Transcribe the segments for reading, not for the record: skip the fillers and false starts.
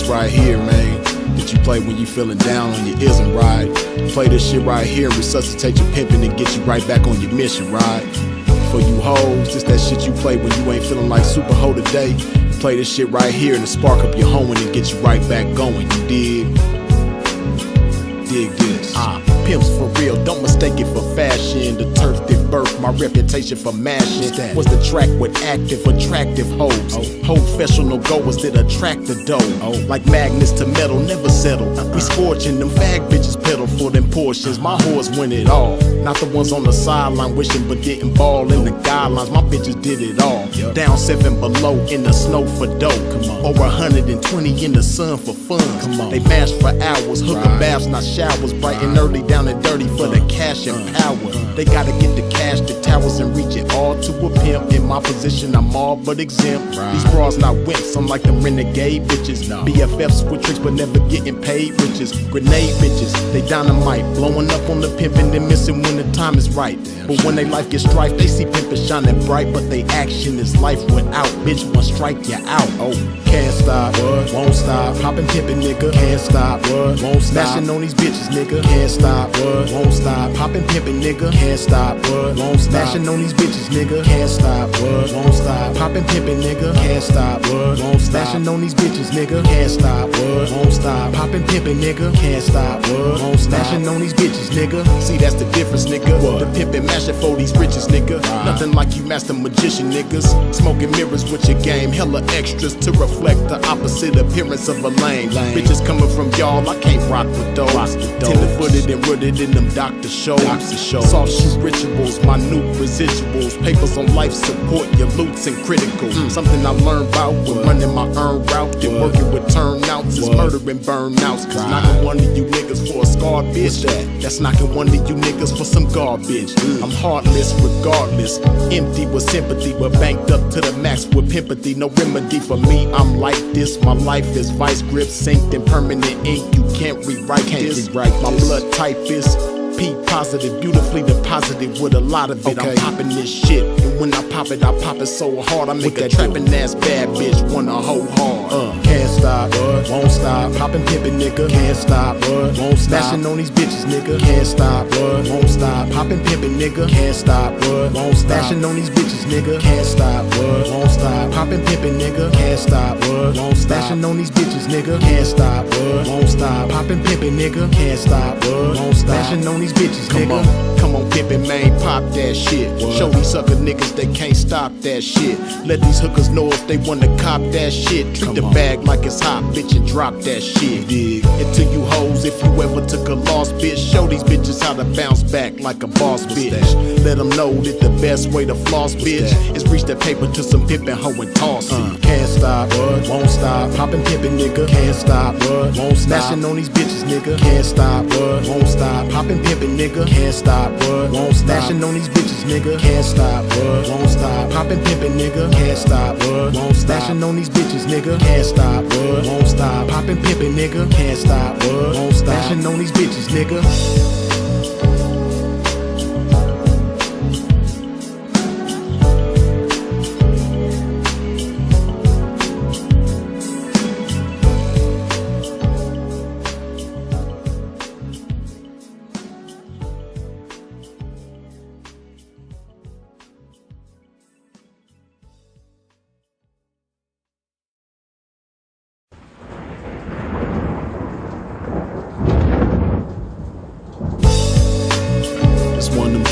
joints right here, man, that you play when you feeling down on your ism, right? Play this shit right here and resuscitate your pimping and get you right back on your mission, right? For you hoes, this that shit you play when you ain't feeling like super hoe today. Play this shit right here and spark up your hoeing and get you right back going, you dig? Dig this. Pimps for real, don't mistake it for fashion. The turf that birthed my reputation for mashing was the track with active, attractive hoes. Professional goers that attract the dough. Like magnets to metal, never settle. We scorching them fag bitches pedal for them portions. My whores win it all. Not the ones on the sideline wishing but didn't ball in the guidelines. My bitches did it all. Down 7 below in the snow for dough. Over 120 in the sun for fun. They mash for hours, hooker baths, not showers. Bright and early, down and dirty for the cash and power. They gotta get the cash, the towers, and reach it all to a pimp. In my position, I'm all but exempt. These bras not wimps, I'm like them renegade bitches. BFFs with tricks but never getting paid riches. Grenade bitches, they dynamite, blowing up on the pimpin' and missing when the time is right. But when they life gets strife, they see pimpin' shining bright, but they action is life without. Bitch, one strike you out. Can't stop, won't stop. Poppin' pimpin', nigga, can't stop, won't stop. Smashing on these bitches, nigga, can't stop, won't stop. Poppin' pimpin', nigga, can't stop, won't stop. Smashing on these bitches, nigga, can't stop, won't stop. Poppin' pimpin', nigga, can't stop, won't stop. Smashing on these bitches, nigga, can't stop, won't stop. Poppin' pimpin', nigga, can't stop, won't stop. Smashing on these bitches, nigga. See, that's the difference, nigga. The pimpin' mashing for these riches, nigga. Nothing like you master magician, niggas. Smoking mirrors with your game, hella extras to reflect the opposite appearance of a lame. Bitches coming from y'all, I can't rock with those. Tender-footed and rooted in them doctor shows. Soft shoe rituals, minute residuals. Papers on life support, your loots and critical. Something I learned about when running my earned route and working with turnouts is murdering burnouts. Cause knocking one of you niggas for a scar bitch, that's knocking one of you niggas for some garbage. I'm heartless regardless, empty with sympathy, but banked up to the max with pimpathy. No remedy for me, I'm like this. My life is vice grip, synced in permanent ink. You can't rewrite this. My blood type is P positive, beautifully deposited with a lot of it. I'm popping this shit, and when I pop it so hard I make a trapping ass bad bitch wanna hoe hard. Can't stop, won't stop. Poppin' pimpin', nigga, can't stop, won't stop. Smashing on these bitches, nigga, can't stop, won't stop. Poppin' pimpin', nigga, can't stop, won't stop. Smashing on these bitches, nigga, can't stop, won't stop. Poppin' pimpin', nigga, can't stop, won't stop. Smashing on these bitches, nigga, can't stop, won't stop. Poppin' pimpin', nigga, can't stop, won't stop. Smashing on these bitches, nigga. Come on, pimpin', man, pop that shit. Show these sucker niggas they can't stop that shit. Let these hookers know if they wanna cop that shit. Treat the bag like it's hot, bitch, and drop that shit. And to you hoes, if you ever took a loss, bitch, show these bitches how to bounce back like a boss, bitch. Let them know that the best way to floss, bitch, is reach that paper to some pimpin' hoe and toss it. Can't stop, won't stop. Poppin' pimpin', nigga, can't stop, won't stop. Smashing on these bitches, nigga, can't stop, won't stop. Poppin' pimpin', nigga, can't stop, won't stop. Smashing on these bitches, nigga, can't stop, won't stop. Poppin' pimpin', nigga, can't stop, won't stop. Smashing on these bitches, nigga, can't stop, won't stop. Poppin' pimpin', nigga, can't stop, won't stop. Smashing on these bitches, nigga.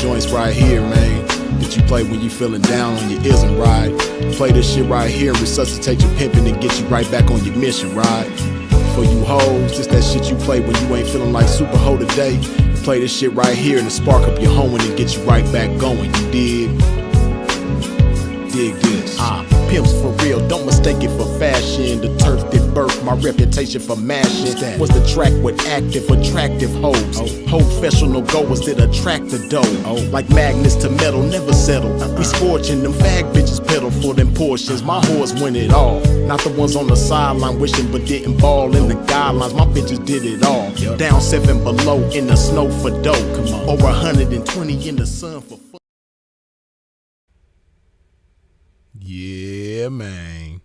Joints right here, man, that you play when you feeling down on your ism, right? Play this shit right here and resuscitate your pimping and get you right back on your mission, right? For you hoes, this that shit you play when you ain't feeling like super hoe today. Play this shit right here and spark up your hoeing and get you right back going, you dig? Dig this. Pimps for real, don't mistake it for fashion. The turf that birthed my reputation for mashing was the track with active, attractive hoes. Professional goers that attract the dough. Like magnets to metal, never settle. We scorching them fag bitches pedal for them portions. My whores win it all. Not the ones on the sideline wishing but didn't ball in the guidelines. My bitches did it all. Down 7 below in the snow for dough. Over 120 in the sun for fun. Yeah, man.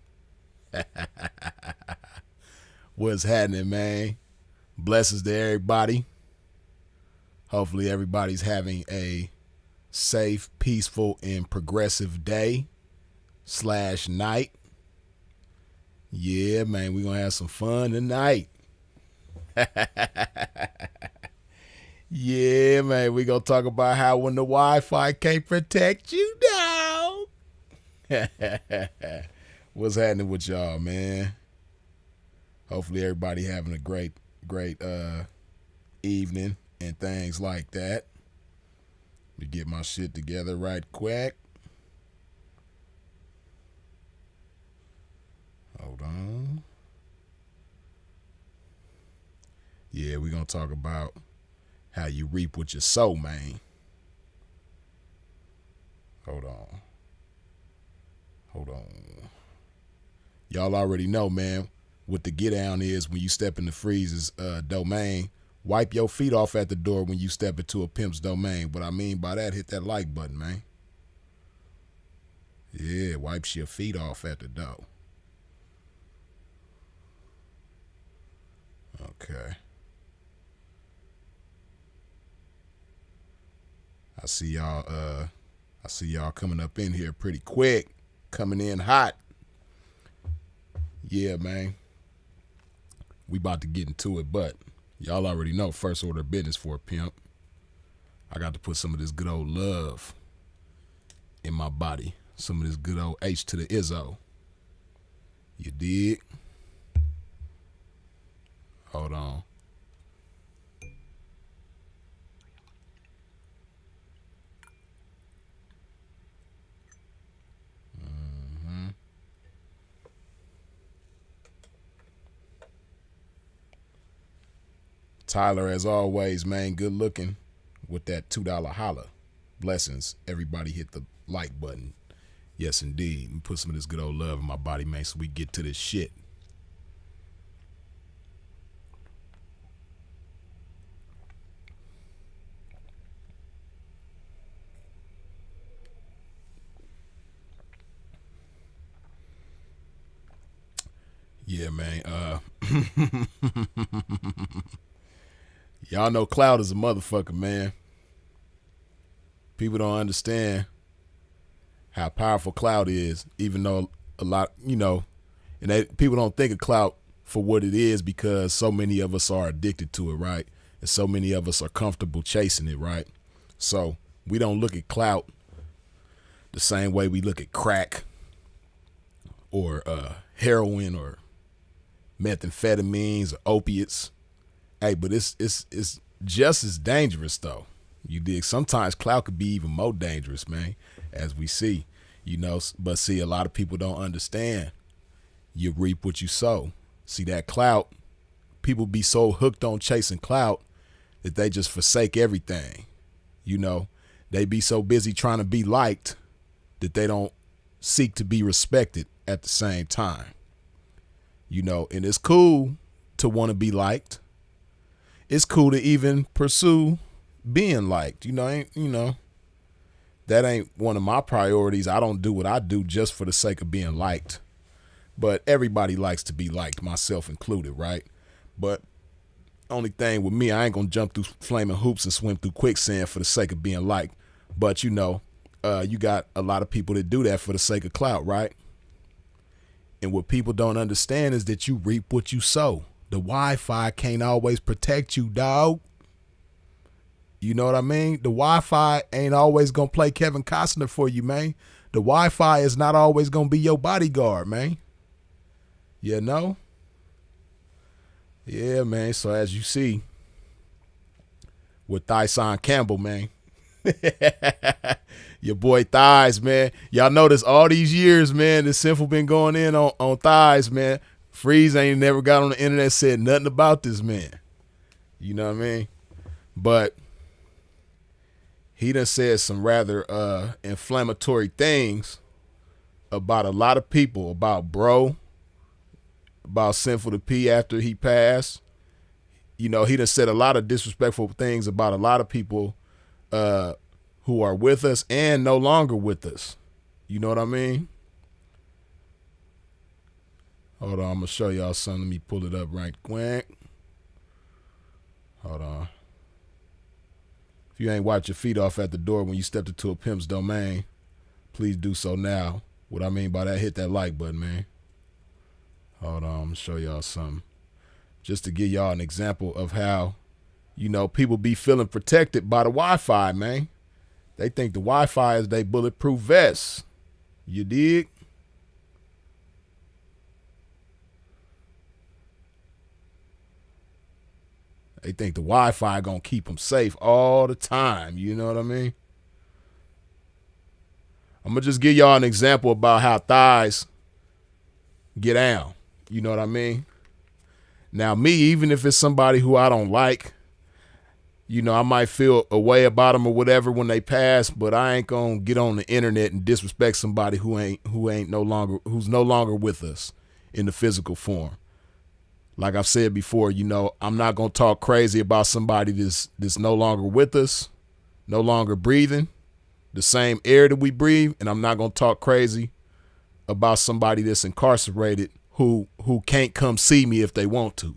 What's happening, man? Blessings to everybody. Hopefully everybody's having a safe, peaceful, and progressive day / night. Yeah, man, we're going to have some fun tonight. Yeah, man, we're going to talk about how when the Wi-Fi can't protect you, dog. What's happening with y'all, man? Hopefully everybody having a great evening and things like that. Let me get my shit together right quick. Hold on. Yeah, we're going to talk about how you reap what you sow, man. Hold on. Y'all already know, man, what the get down is when you step in the freeze's domain. Wipe your feet off at the door when you step into a pimp's domain. What I mean by that, hit that like button, man. Yeah, wipes your feet off at the door. Okay. I see y'all coming up in here pretty quick. Coming in hot. Yeah, man. We about to get into it, but y'all already know first order of business for a pimp. I got to put some of this good old love in my body. Some of this good old H to the Izzo. You dig? Hold on. Tyler, as always, man, good looking with that $2 holla. Blessings. Everybody hit the like button. Yes, indeed. And put some of this good old love in my body, man, so we get to this shit. Yeah, man. Y'all know clout is a motherfucker, man. People don't understand how powerful clout is, even though a lot, and people don't think of clout for what it is because so many of us are addicted to it, right? And so many of us are comfortable chasing it, right? So we don't look at clout the same way we look at crack or heroin or methamphetamines or opiates. Hey, but it's just as dangerous though. You dig? Sometimes clout could be even more dangerous, man, as we see, but see, a lot of people don't understand. You reap what you sow. See that clout, people be so hooked on chasing clout that they just forsake everything. They be so busy trying to be liked that they don't seek to be respected at the same time. And it's cool to want to be liked. It's cool to even pursue being liked. That ain't one of my priorities. I don't do what I do just for the sake of being liked. But everybody likes to be liked, myself included, right? But only thing with me, I ain't gonna jump through flaming hoops and swim through quicksand for the sake of being liked. But you got a lot of people that do that for the sake of clout, right? And what people don't understand is that you reap what you sow. The Wi-Fi can't always protect you, dog. You know what I mean? The Wi-Fi ain't always going to play Kevin Costner for you, man. The Wi-Fi is not always going to be your bodyguard, man. Yeah, man. So as you see with Thighsan Campbell, man. Your boy Thays, man. Y'all notice all these years, man, the Sinful been going in on Thays, man. Freeze ain't never got on the internet, said nothing about this man. You know what I mean? But he done said some rather inflammatory things about a lot of people, about Bro, about Sinful the P after he passed. He done said a lot of disrespectful things about a lot of people who are with us and no longer with us. You know what I mean? Hold on, I'm gonna show y'all something. Let me pull it up right quick. Hold on. If you ain't wiped your feet off at the door when you stepped into a pimp's domain, please do so now. What I mean by that, hit that like button, man. Hold on, I'm gonna show y'all something. Just to give y'all an example of how, you know, people be feeling protected by the Wi-Fi, man. They think the Wi-Fi is their bulletproof vest. You dig? They think the Wi-Fi gonna keep them safe all the time. You know what I mean? I'm gonna just give y'all an example about how thighs get down. You know what I mean? Now, me, even if it's somebody who I don't like, you know, I might feel a way about them or whatever when they pass, but I ain't gonna get on the internet and disrespect somebody who's no longer with us in the physical form. Like I've said before, you know, I'm not gonna talk crazy about somebody that's no longer with us, no longer breathing the same air that we breathe, and I'm not gonna talk crazy about somebody that's incarcerated who can't come see me if they want to.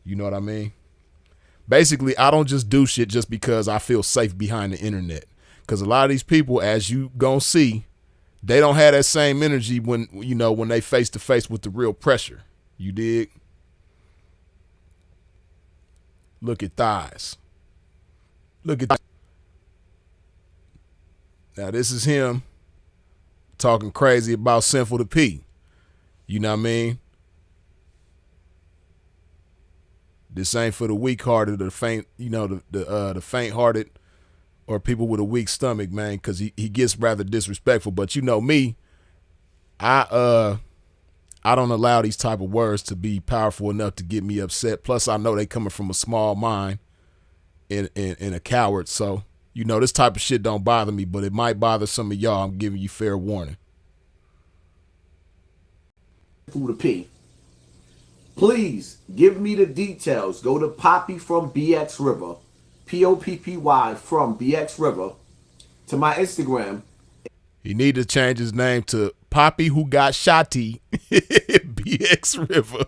You know what I mean? Basically, I don't just do shit just because I feel safe behind the internet. Because a lot of these people, as you gonna see, they don't have that same energy when they face to face with the real pressure. You dig? Look at thighs. Look at. Now this is him talking crazy about Sinful to P. You know what I mean? This ain't for the weak-hearted or the faint, the faint-hearted or people with a weak stomach, man, because he gets rather disrespectful. But you know me, I don't allow these type of words to be powerful enough to get me upset. Plus, I know they coming from a small mind and a coward. So, you know, this type of shit don't bother me, but it might bother some of y'all. I'm giving you fair warning. Food to P. Please give me the details. Go to Poppy from BX River, Poppy from BX River, to my Instagram. He need to change his name to Poppy who got shotty BX River.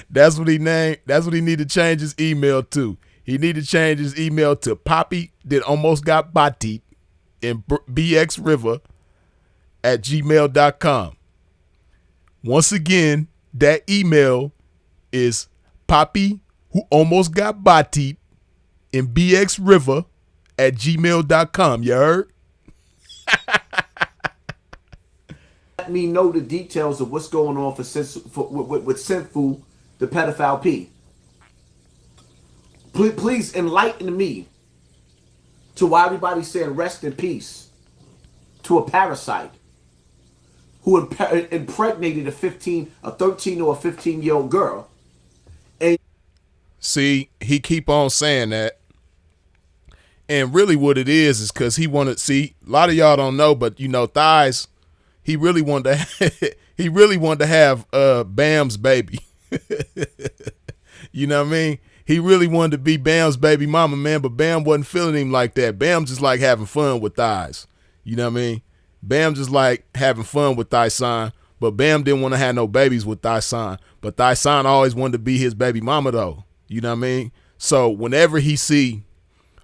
That's what he named. That's what he need to change his email to. He need to change his email to Poppy that almost got batied in BX River at gmail.com. Once again, that email is Poppy who almost got batied in BX River at gmail.com. You heard? Let me know the details of what's going on with Sinful, the pedophile P. Please enlighten me to why everybody's saying rest in peace to a parasite who impregnated a 13 or a 15-year-old girl. And see, he keep on saying that. And really what it is because he wanted, see, a lot of y'all don't know, but you know, Thighs, he really wanted to have Bam's baby. You know what I mean? He really wanted to be Bam's baby mama, man, but Bam wasn't feeling him like that. Bam just like having fun with Thighs. You know what I mean? Bam just like having fun with Thighsan, but Bam didn't want to have no babies with Thighsan. But Thighsan always wanted to be his baby mama though. You know what I mean? So whenever he see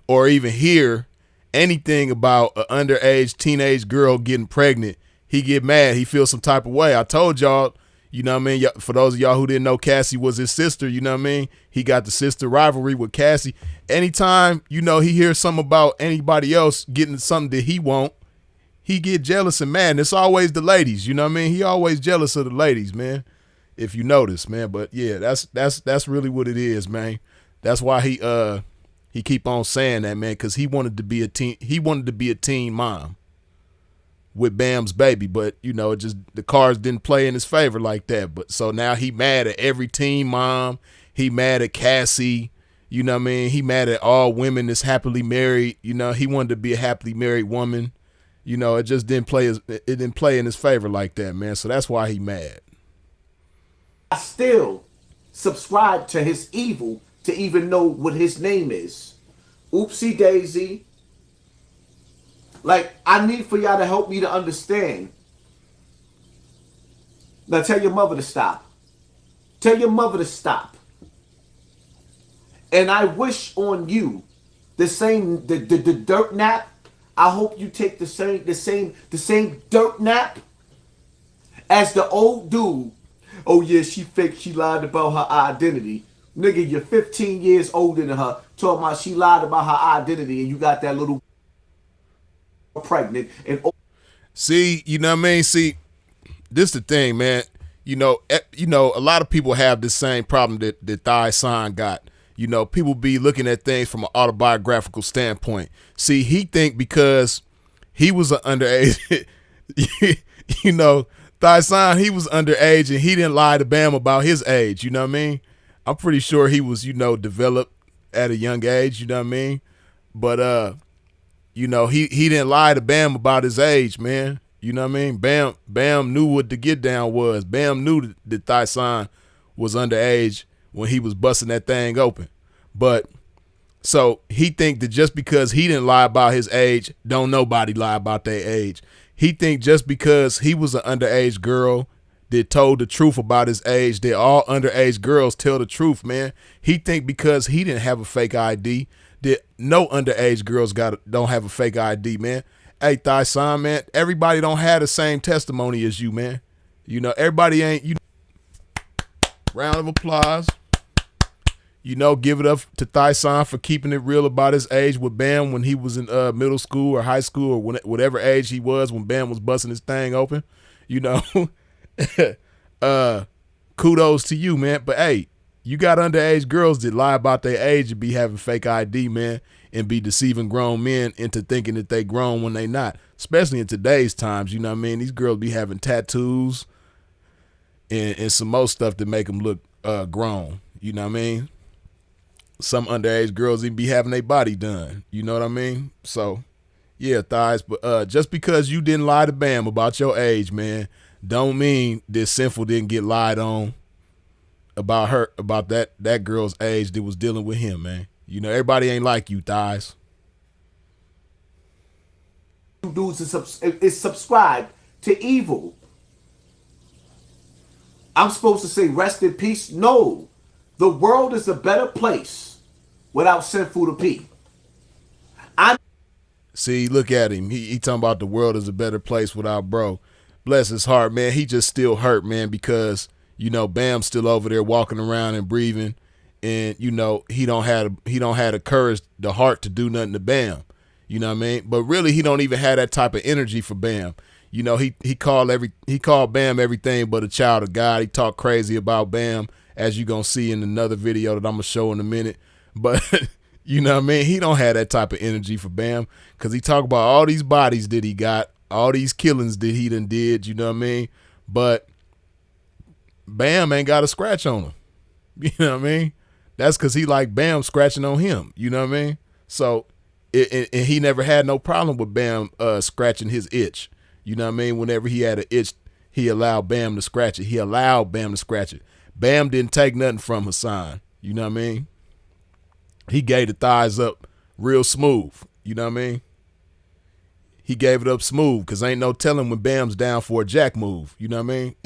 or even hear anything about an underage teenage girl getting pregnant, he get mad. He feels some type of way. I told y'all, you know what I mean? For those of y'all who didn't know Cassie was his sister, you know what I mean? He got the sister rivalry with Cassie. Anytime, you know, he hears something about anybody else getting something that he want, he get jealous and mad. And it's always the ladies, you know what I mean? He always jealous of the ladies, man, if you notice, man. But yeah, that's really what it is, man. That's why he keep on saying that, man, because he wanted to be a teen mom with Bam's baby, but you know, it just the cards didn't play in his favor like that. But so now he mad at every teen mom. He mad at Cassie. You know what I mean? He mad at all women that's happily married. You know, he wanted to be a happily married woman. You know, it just didn't play in his favor like that, man. So that's why he mad. I still subscribe to his evil to even know what his name is. Oopsie daisy. Like, I need for y'all to help me to understand. Now tell your mother to stop. Tell your mother to stop. And I wish on you the dirt nap. I hope you take the same dirt nap as the old dude. Oh yeah, she faked, she lied about her identity. Nigga, you're 15 years older than her, talking about she lied about her identity, and you got that little pregnant and see, you know what I mean? See, this the thing, man. You know, a lot of people have the same problem that Thighsan got. You know, people be looking at things from an autobiographical standpoint. See, he think because he was an underage, you know, Thighsan, he was underage and he didn't lie to Bam about his age. You know what I mean? I'm pretty sure he was, you know, developed at a young age. You know what I mean? But you know, he didn't lie to Bam about his age, man. You know what I mean? Bam knew what the get down was. Bam knew that Thighsan was underage when he was busting that thing open. But so he think that just because he didn't lie about his age, don't nobody lie about their age. He think just because he was an underage girl that told the truth about his age, that all underage girls tell the truth, man. He think because he didn't have a fake ID, that no underage girls don't have a fake ID, man. Hey, Thighsan, man, everybody don't have the same testimony as you, man. You know, everybody ain't, you. Round of applause. You know, give it up to Thighsan for keeping it real about his age with Bam when he was in middle school or high school or whatever age he was when Bam was busting his thing open. You know, kudos to you, man. But hey, you got underage girls that lie about their age and be having fake ID, man, and be deceiving grown men into thinking that they grown when they not. Especially in today's times, you know what I mean? These girls be having tattoos and some more stuff that make them look grown. You know what I mean? Some underage girls even be having their body done. You know what I mean? So, yeah, Thighs. But just because you didn't lie to Bam about your age, man, don't mean that Sinful didn't get lied on about that girl's age that was dealing with him, man. You know, everybody ain't like you, Thighs. dudes is subscribed to evil. I'm supposed to say rest in peace? No. The world is a better place without Sinful to P. See, look at him. He talking about the world is a better place without bro. Bless his heart, man. He just still hurt, man, because, you know, Bam's still over there walking around and breathing, and, you know, he don't have the courage, the heart to do nothing to Bam. You know what I mean? But really, he don't even have that type of energy for Bam. You know, he called Bam everything but a child of God. He talked crazy about Bam, as you gonna see in another video that I'm gonna show in a minute. But you know what I mean? He don't have that type of energy for Bam, because he talk about all these bodies that he got, all these killings that he done did, you know what I mean? But Bam ain't got a scratch on him. You know what I mean? That's because he like Bam scratching on him, you know what I mean? So, and he never had no problem with Bam scratching his itch. You know what I mean? Whenever he had an itch, he allowed Bam to scratch it. He allowed Bam to scratch it. Bam didn't take nothing from Hassan. You know what I mean? He gave the thighs up real smooth. You know what I mean? He gave it up smooth, because ain't no telling when Bam's down for a jack move. You know what I mean?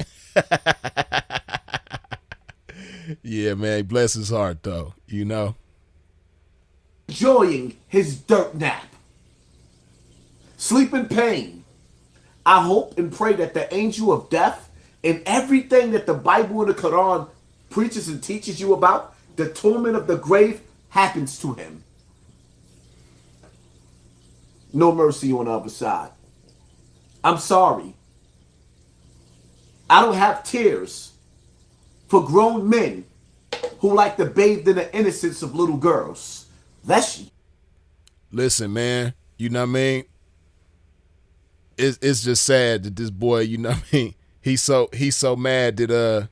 Yeah, man. Bless his heart, though. You know? Enjoying his dirt nap. Sleep in pain. I hope and pray that the angel of death and everything that the Bible and the Quran preaches and teaches you about, the torment of the grave, happens to him. No mercy on the other side. I'm sorry. I don't have tears for grown men who like to bathe in the innocence of little girls. Listen, man, you know what I mean? It's just sad that this boy, you know what I mean? He's so mad that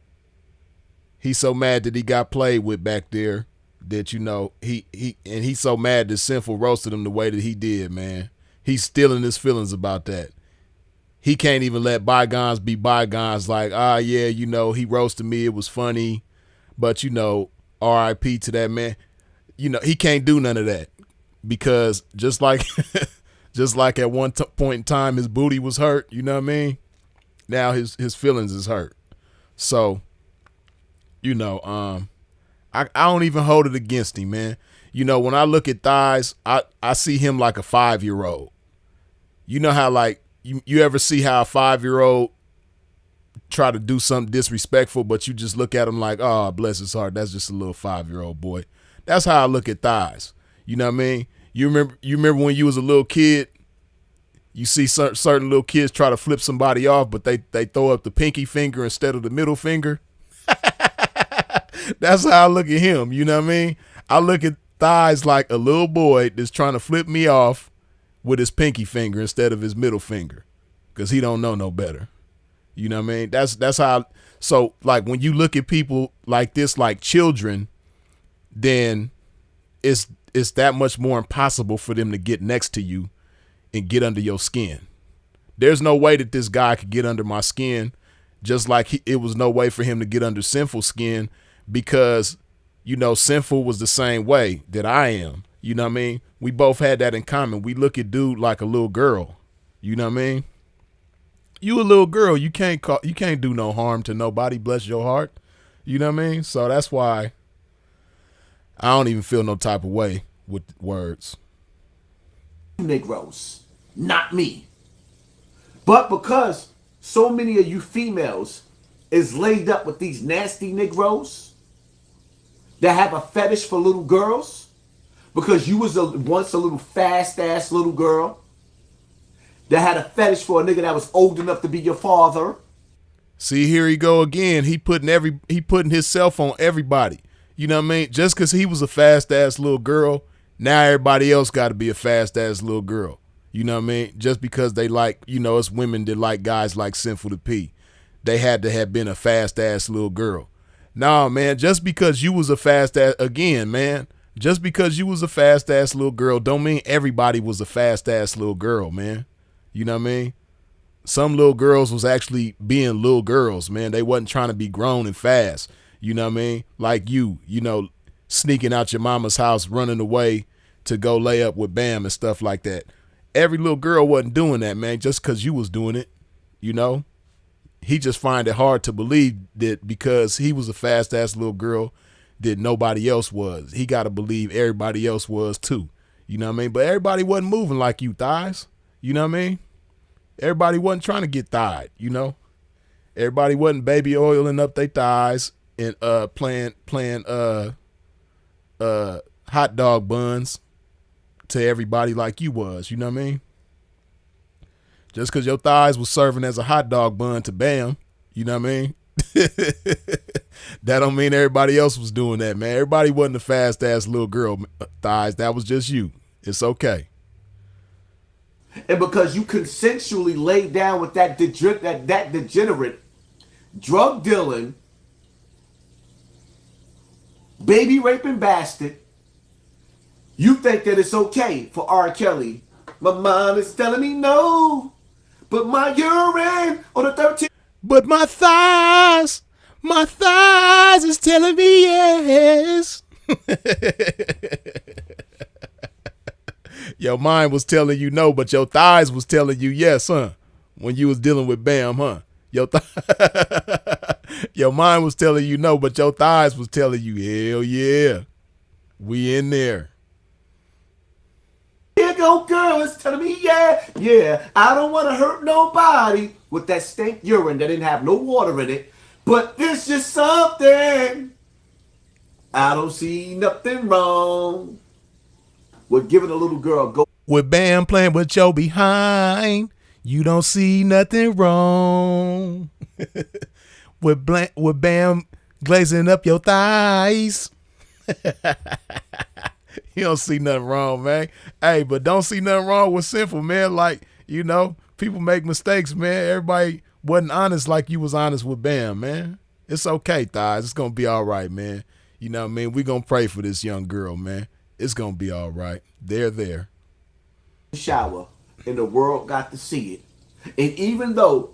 he got played with back there, that, you know, he's so mad that Sinful roasted him the way that he did, man. He's still in his feelings about that. He can't even let bygones be bygones, like, yeah, you know, he roasted me, it was funny, but, you know, R.I.P. to that man. You know, he can't do none of that, because just like at one point in time his booty was hurt, you know what I mean? Now his feelings is hurt. So, I don't even hold it against him, man. When I look at Thighs, I see him like a 5-year-old. You know how like you ever see how a 5-year-old try to do something disrespectful, but you just look at him like, oh, bless his heart, that's just a little 5-year-old boy. That's how I look at Thighs. You know what I mean? You remember when you was a little kid, you see certain little kids try to flip somebody off, but they throw up the pinky finger instead of the middle finger. That's how I look at him. You know what I mean? I look at Thighs like a little boy that's trying to flip me off with his pinky finger instead of his middle finger, because he don't know no better. You know what I mean? That's how. So like when you look at people like this, like children, then it's that much more impossible for them to get next to you and get under your skin. There's no way that this guy could get under my skin, just like it was no way for him to get under Sinful's skin, because, Sinful was the same way that I am. You know what I mean? We both had that in common. We look at dude like a little girl. You know what I mean? You a little girl. You can't do no harm to nobody. Bless your heart. You know what I mean? So that's why I don't even feel no type of way with words. Negroes, not me. But because so many of you females is laid up with these nasty Negroes that have a fetish for little girls, because you was once a little fast-ass little girl that had a fetish for a nigga that was old enough to be your father. See, here he go again. He putting himself on everybody. You know what I mean? Just because he was a fast-ass little girl, now everybody else got to be a fast-ass little girl. You know what I mean? Just because they like, it's women that like guys like Sinful to P. They had to have been a fast-ass little girl. Nah, man, just because you was a fast-ass, again, man, just because you was a fast-ass little girl don't mean everybody was a fast-ass little girl, man. You know what I mean? Some little girls was actually being little girls, man. They wasn't trying to be grown and fast. You know what I mean? Like sneaking out your mama's house, running away to go lay up with Bam and stuff like that. Every little girl wasn't doing that, man, just because you was doing it, He just find it hard to believe that because he was a fast-ass little girl that nobody else was. He got to believe everybody else was too. You know what I mean? But everybody wasn't moving like you, Thighs. You know what I mean? Everybody wasn't trying to get thighed, Everybody wasn't baby oiling up their thighs and playing hot dog buns to everybody like you was, you know what I mean? Just because your thighs was serving as a hot dog bun to Bam, you know what I mean? That don't mean everybody else was doing that, man. Everybody wasn't a fast-ass little girl, Thighs. That was just you. It's okay. And because you consensually laid down with that degenerate, drug dealing, baby raping bastard, you think that it's okay for R. Kelly. My mind is telling me no, but my urine on the 13th. But my thighs is telling me yes. Your mind was telling you no, but your thighs was telling you yes, huh? When you was dealing with Bam, huh? Your mind was telling you no, but your thighs was telling you, hell yeah, we in there. Here go girl, it's telling me yeah, I don't want to hurt nobody with that stank urine that didn't have no water in it, but this is something. I don't see nothing wrong with giving a little girl go. With Bam playing with your behind, you don't see nothing wrong. with Bam glazing up your thighs. You don't see nothing wrong, man. Hey, but don't see nothing wrong with Sinful, man. Like, people make mistakes, man. Everybody wasn't honest like you was honest with Bam, man. It's okay, Thighs. It's going to be all right, man. You know what I mean? We're going to pray for this young girl, man. It's going to be all right. They're there. Shower, and the world got to see it. And even though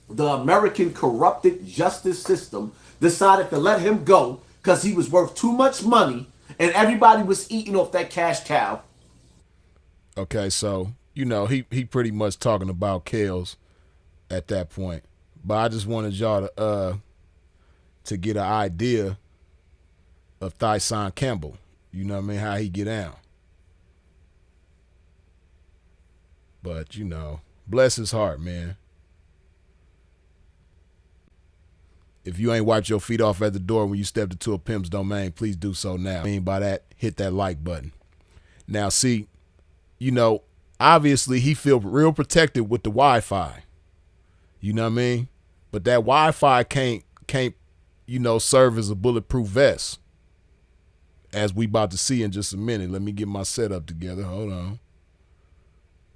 the American corrupted justice system decided to let him go because he was worth too much money and everybody was eating off that cash cow. Okay, so, he pretty much talking about Kales at that point. But I just wanted y'all to to get an idea of Thighsan Campbell. You know what I mean? How he get down. But, you know, bless his heart, man. If you ain't wiped your feet off at the door when you stepped into a pimp's domain, please do so now. I mean by that, hit that like button. Now, see, you know, obviously he feel real protected with the Wi-Fi. You know what I mean? But that Wi-Fi can't, you know, serve as a bulletproof vest. As we about to see in just a minute. Let me get my setup together. Hold on.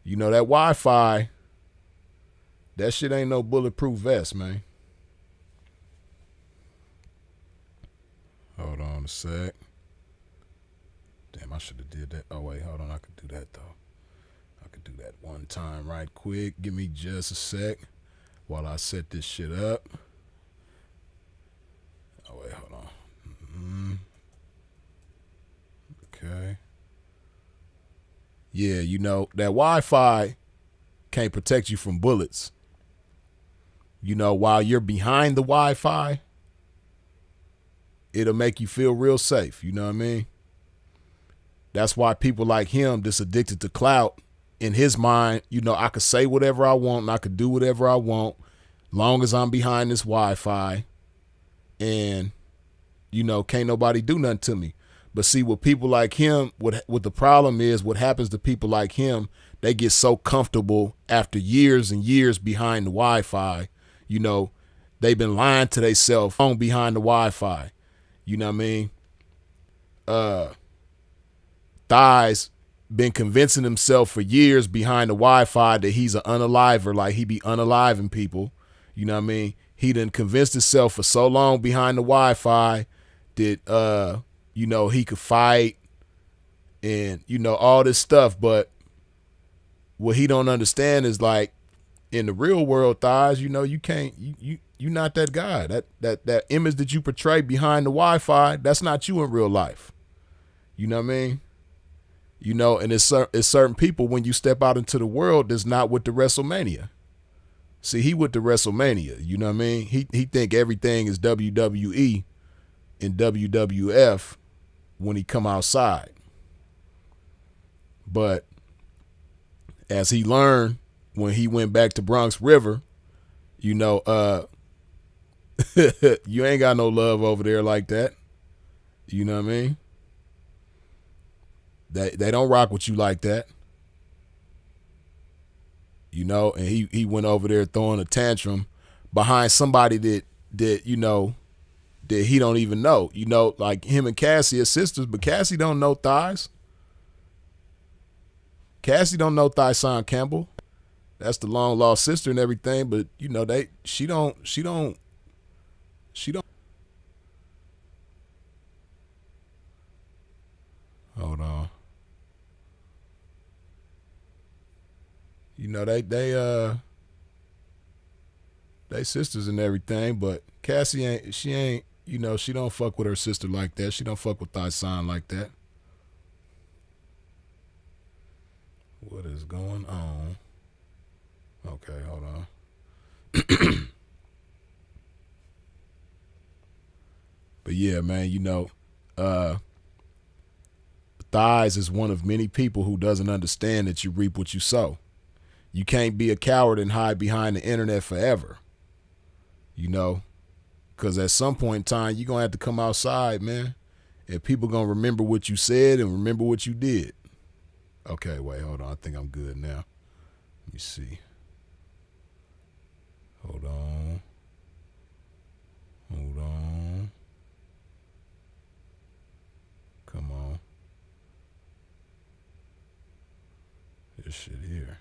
You know, that Wi-Fi, that shit ain't no bulletproof vest, man. Hold on a sec. Damn, I should have did that. Oh, wait, hold on. I could do that, though. I could do that one time right quick. Give me just a sec while I set this shit up. Oh, wait, hold on. Okay. Yeah, you know, that Wi-Fi can't protect you from bullets. You know, while you're behind the Wi-Fi, it'll make you feel real safe. You know what I mean? That's why people like him that's addicted to clout, in his mind, you know, I could say whatever I want and I could do whatever I want long as I'm behind this Wi-Fi and, you know, can't nobody do nothing to me. But see, with people like him, what the problem is, what happens to people like him, they get so comfortable after years and years behind the Wi-Fi. You know, they've been lying to themselves on behind the Wi-Fi. You know what I mean? Thighs been convincing himself for years behind the Wi-Fi that he's an unaliver, like he be unaliving people. You know what I mean? He done convinced himself for so long behind the Wi-Fi that, you know, he could fight and, you know, all this stuff. But what he don't understand is, like, in the real world, Thighs, you know, you can't, you're not that guy. That image that you portray behind the Wi-Fi, that's not you in real life. You know what I mean? You know, and it's certain people when you step out into the world that's not with the WrestleMania. See, he with the WrestleMania. You know what I mean? He think everything is WWE and WWF when he come outside. But as he learned when he went back to Bronx River, you know, you ain't got no love over there like that. You know what I mean? They don't rock with you like that. You know, and he went over there throwing a tantrum behind somebody that you know, that he don't even know. You know, like him and Cassie are sisters, but Cassie don't know Thighs. Cassie don't know Thighsan Campbell. That's the long lost sister and everything, but you know, she don't hold on. You know, they sisters and everything, but Cassie ain't, you know, she don't fuck with her sister like that. She don't fuck with Thighsan like that. What is going on? Okay, hold on. But yeah, man, you know, Thighs is one of many people who doesn't understand that you reap what you sow. You can't be a coward and hide behind the internet forever. You know, because at some point in time, you're going to have to come outside, man. And people going to remember what you said and remember what you did. Okay, wait, hold on. I think I'm good now. Let me see. Hold on. Hold on. Come on. This shit here.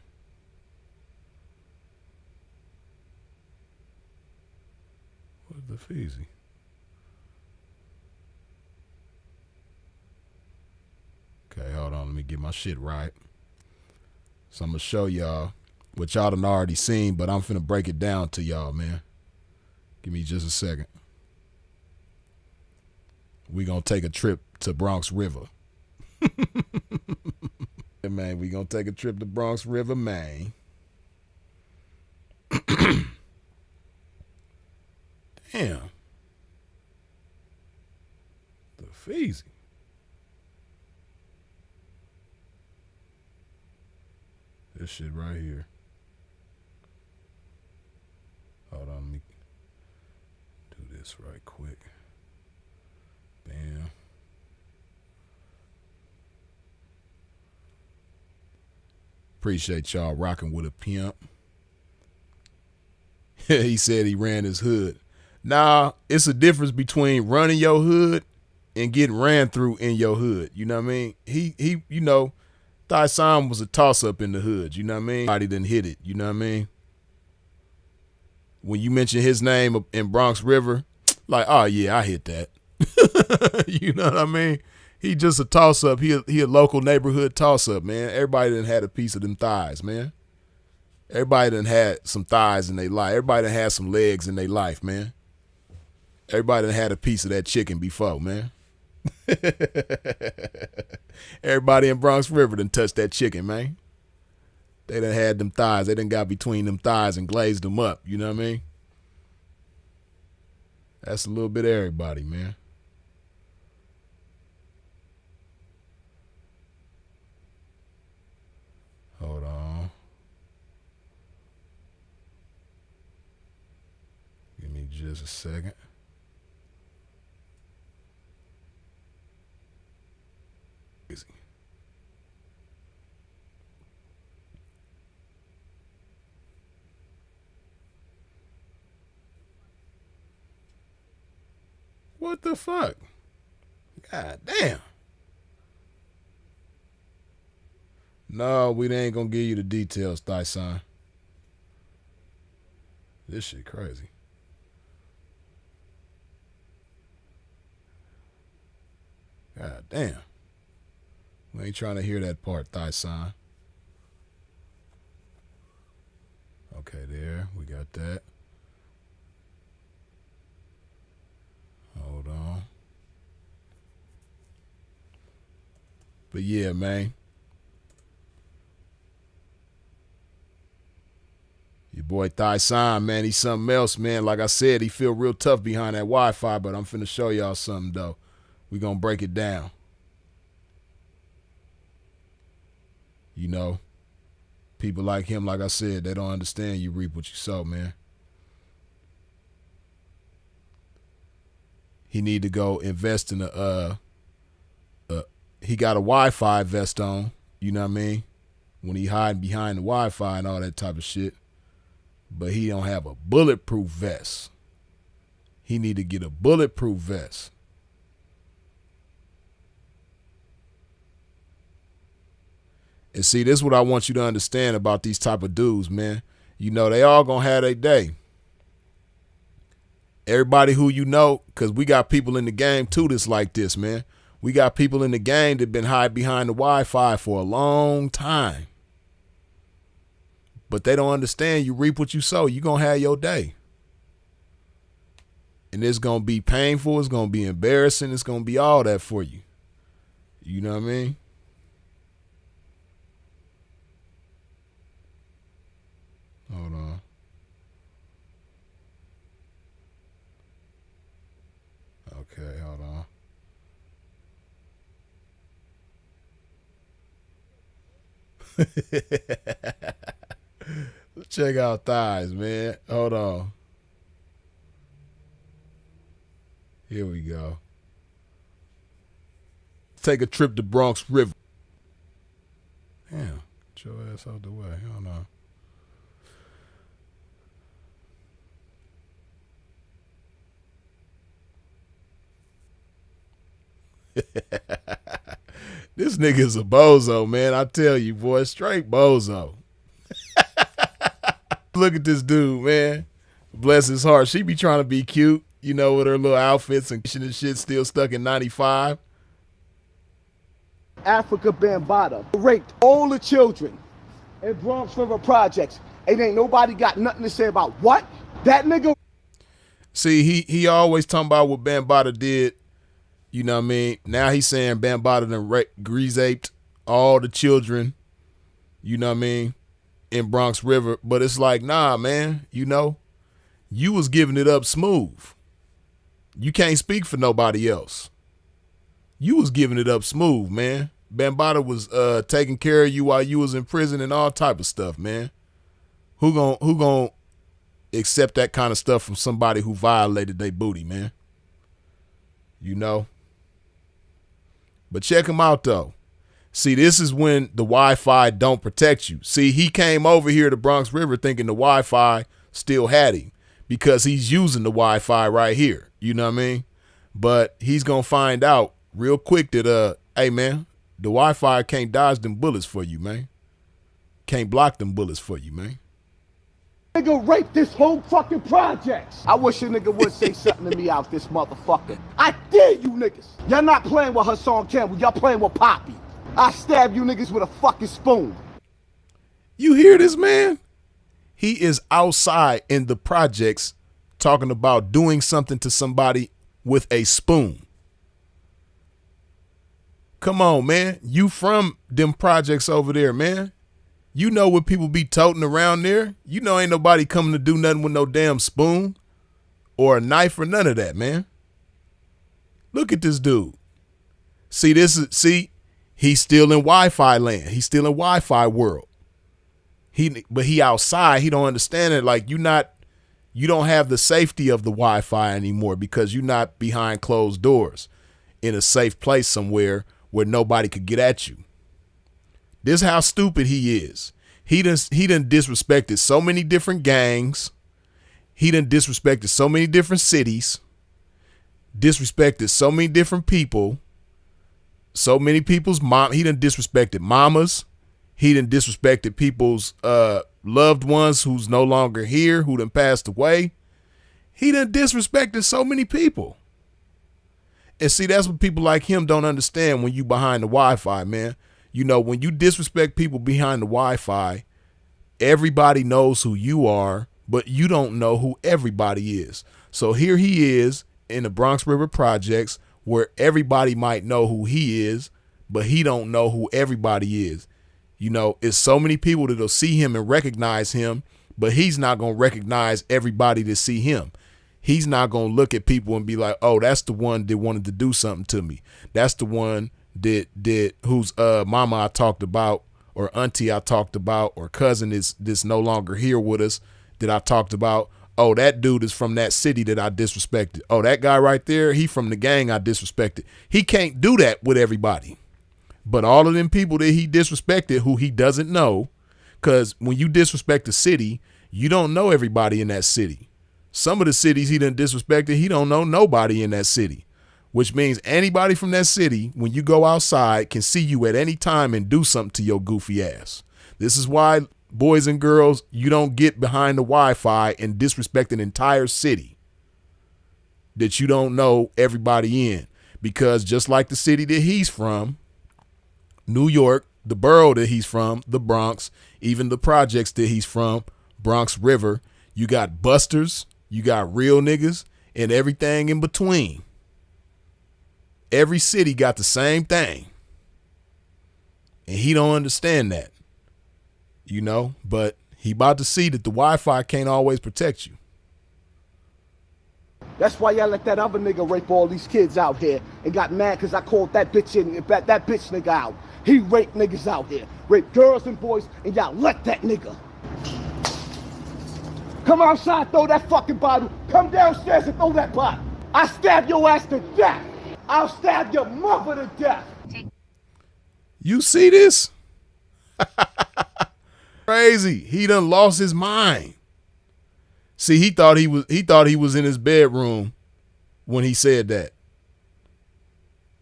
What's the feezy? Okay, hold on. Let me get my shit right. So I'm going to show y'all what y'all done already seen, but I'm finna break it down to y'all, man. Give me just a second. We gonna take a trip to Bronx River. Yeah, man, we gonna take a trip to Bronx River, man. Damn. Feezy. This shit right here. Hold on, let me do this right quick. Bam. Appreciate y'all rocking with a pimp. He said he ran his hood. Nah, it's a difference between running your hood and getting ran through in your hood. You know what I mean? He you know, Thighsan was a toss-up in the hood. You know what I mean? Nobody didn't hit it. You know what I mean? When you mention his name in Bronx River, like, oh yeah, I hit that. You know what I mean? He just a toss-up. He a local neighborhood toss-up, man. Everybody done had a piece of them thighs, man. Everybody done had some thighs in their life. Everybody done had some legs in their life, man. Everybody done had a piece of that chicken before, man. Everybody in Bronx River done touched that chicken, man. They done had them thighs. They done got between them thighs and glazed them up. You know what I mean? That's a little bit of everybody, man. Hold on. Give me just a second. Easy. What the fuck? God damn. No, we ain't gonna give you the details, Thighsan. This shit crazy. God damn. We ain't trying to hear that part, Thighsan. Okay, there. We got that. Hold on. But yeah, man. Your boy Thighsan, man, he's something else, man. Like I said, he feel real tough behind that Wi-Fi, but I'm finna show y'all something, though. We gonna break it down. You know, people like him, like I said, they don't understand you reap what you sow, man. He need to go invest in he got a Wi-Fi vest on, you know what I mean? When he hiding behind the Wi-Fi and all that type of shit. But he don't have a bulletproof vest. He need to get a bulletproof vest. And see, this is what I want you to understand about these type of dudes, man. You know, they all gonna have their day. Everybody who you know, because we got people in the game too that's like this, man. We got people in the game that been hiding behind the Wi-Fi for a long time. But they don't understand you reap what you sow. You gonna have your day. And it's gonna be painful, it's gonna be embarrassing, it's gonna be all that for you. You know what I mean? Hold on. Okay, hold on. Check out thighs, man. Hold on. Here we go. Take a trip to Bronx River. Damn, get your ass out the way. Hold on. This nigga's a bozo, man. I tell you, boy, straight bozo. Look at this dude, man. Bless his heart. She be trying to be cute, you know, with her little outfits and shit still stuck in 95. Africa Bambaataa raped all the children in Bronx River Projects. And ain't nobody got nothing to say about what? That nigga. See, he always talking about what Bambaataa did. You know what I mean? Now he's saying Bambaataa done grease-aped all the children, you know what I mean, in Bronx River. But it's like, nah, man, you know, you was giving it up smooth. You can't speak for nobody else. you was giving it up smooth, man. Bambaataa was taking care of you while you was in prison and all type of stuff, man. Who gon' accept that kind of stuff from somebody who violated their booty, man? You know? But check him out, though. See, this is when the Wi-Fi don't protect you. See, he came over here to Bronx River thinking the Wi-Fi still had him because he's using the Wi-Fi right here. You know what I mean? But he's going to find out real quick that, hey, man, the Wi-Fi can't dodge them bullets for you, man. Can't block them bullets for you, man. Nigga raped this whole fucking project. I wish a nigga would say something to me out this motherfucker. I dare you niggas. Y'all not playing with Hassan Campbell. Y'all playing with Poppy. I stab you niggas with a fucking spoon. You hear this, man? He is outside in the projects talking about doing something to somebody with a spoon. Come on, man. You from them projects over there, man. You know what people be toting around there. You know ain't nobody coming to do nothing with no damn spoon or a knife or none of that, man. Look at this dude. See, he's still in Wi-Fi land. He's still in Wi-Fi world. But he outside. He don't understand it. Like you don't have the safety of the Wi-Fi anymore because you're not behind closed doors in a safe place somewhere where nobody could get at you. This is how stupid he is. He done disrespected so many different gangs. He done disrespected so many different cities. Disrespected so many different people. So many people's mom. He done disrespected mamas. He done disrespected people's loved ones who's no longer here, who done passed away. He done disrespected so many people. And see, that's what people like him don't understand when you behind the Wi-Fi, man. You know, when you disrespect people behind the Wi-Fi, everybody knows who you are, but you don't know who everybody is. So here he is in the Bronx River Projects where everybody might know who he is, but he don't know who everybody is. You know, it's so many people that'll see him and recognize him, but he's not going to recognize everybody that see him. He's not going to look at people and be like, oh, that's the one that wanted to do something to me. That's the one whose mama I talked about, or auntie I talked about, or cousin is this no longer here with us that I talked about. Oh, that dude is from that city that I disrespected. Oh, that guy right there, he from the gang I disrespected. He can't do that with everybody. But all of them people that he disrespected who he doesn't know, because when you disrespect a city, you don't know everybody in that city. Some of the cities he done disrespected, he don't know nobody in that city. Which means anybody from that city, when you go outside, can see you at any time and do something to your goofy ass. This is why, boys and girls, you don't get behind the Wi-Fi and disrespect an entire city that you don't know everybody in. Because just like the city that he's from, New York, the borough that he's from, the Bronx, even the projects that he's from, Bronx River, you got busters, you got real niggas, and everything in between. Every city got the same thing. And he don't understand that. You know, but he about to see that the Wi-Fi can't always protect you. That's why y'all let that other nigga rape all these kids out here and got mad because I called that bitch nigga out. He raped niggas out here. Raped girls and boys, and y'all let that nigga. Come outside, throw that fucking bottle. Come downstairs and throw that bottle. I stab your ass to death. I'll stab your mother to death. You see this? Crazy. He done lost his mind. See, he thought he was in his bedroom when he said that.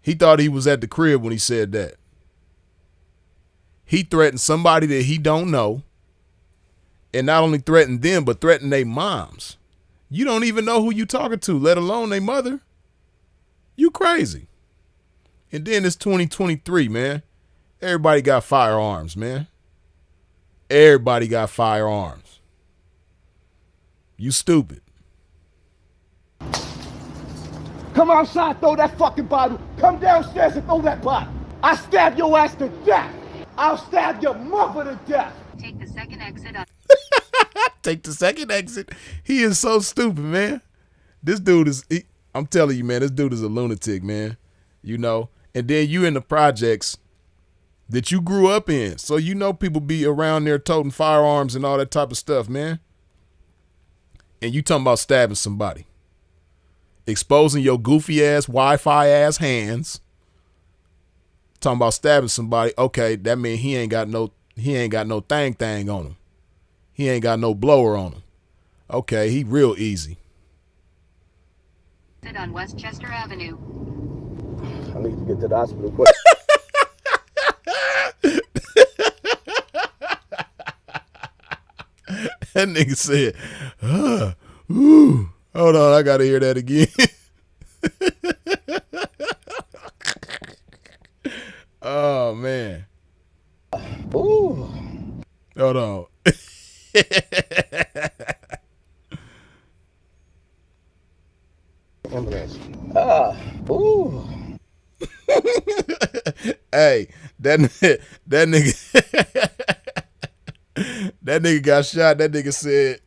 He thought he was at the crib when he said that. He threatened somebody that he don't know. And not only threatened them, but threatened their moms. You don't even know who you talking to, let alone their mother. You crazy. And then it's 2023, man. Everybody got firearms, man. Everybody got firearms. You stupid. Come outside, throw that fucking bottle. Come downstairs and throw that bottle. I stab your ass to death. I'll stab your mother to death. Take the second exit up. Take the second exit. He is so stupid, man. This dude is... I'm telling you, man, this dude is a lunatic, man. You know, And then you in the projects that you grew up in. So you know people be around there toting firearms and all that type of stuff, man. And you talking about stabbing somebody. Exposing your goofy ass, Wi-Fi ass hands. Talking about stabbing somebody. Okay, that means he ain't got no thing on him. He ain't got no blower on him. Okay, he real easy. On Westchester Avenue. I need to get to the hospital quick. That nigga said, ooh. Hold on, I gotta hear that again. Oh man. Ooh. Hold on. Ambulance. Ooh. Hey, that nigga that nigga got shot. That nigga said,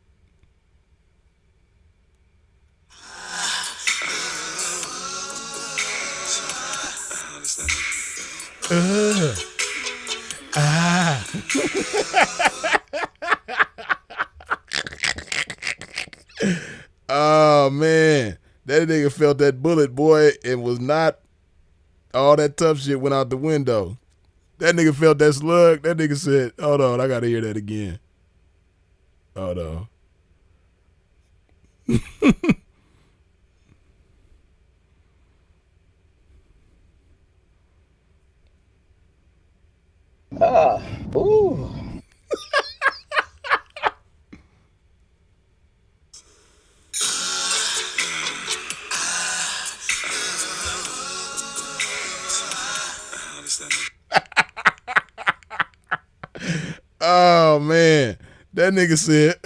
oh man, that nigga felt that bullet, boy, and was not all that tough shit went out the window. That nigga felt that slug. That nigga said, hold on, I gotta hear that again. Hold on. Ooh. Oh man, that nigga said,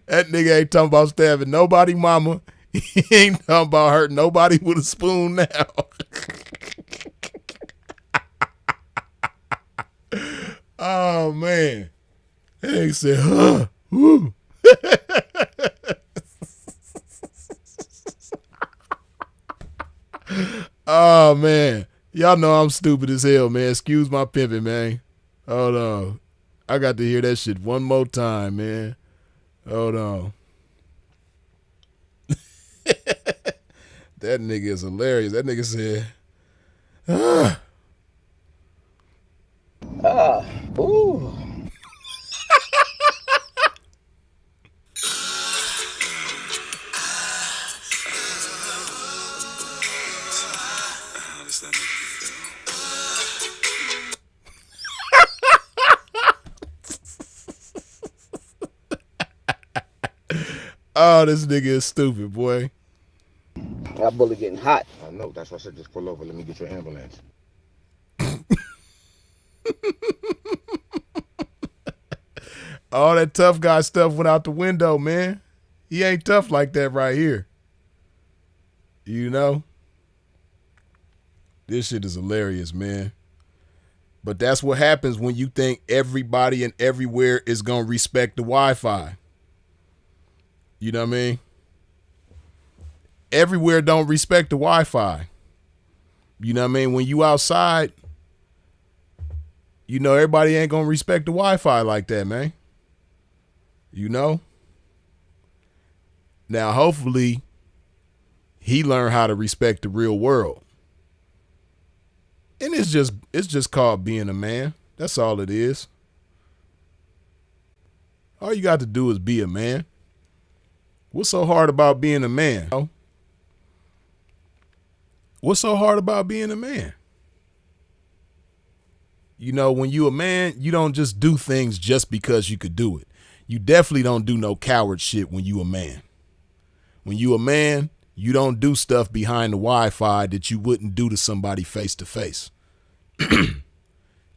That nigga ain't talking about stabbing nobody, mama. He ain't talking about hurting nobody with a spoon now. Oh man, that nigga said, woo. Oh man, y'all know I'm stupid as hell, man. Excuse my pimping, man. Hold on, I got to hear that shit one more time, man. Hold on. That nigga is hilarious. That nigga said, Ooh. oh, this nigga is stupid, boy. That bullet getting hot. I know. That's why I said just pull over. Let me get your ambulance. All that tough guy stuff went out the window, man. He ain't tough like that right here. You know? This shit is hilarious, man. But that's what happens when you think everybody and everywhere is going to respect the Wi-Fi. You know what I mean? Everywhere don't respect the Wi-Fi. You know what I mean? When you outside, you know everybody ain't going to respect the Wi-Fi like that, man. You know? Now, hopefully, he learned how to respect the real world. And it's just called being a man. That's all it is. All you got to do is be a man. What's so hard about being a man? What's so hard about being a man? You know, when you a man, you don't just do things just because you could do it. You definitely don't do no coward shit when you a man. When you a man, you don't do stuff behind the Wi-Fi that you wouldn't do to somebody face to face.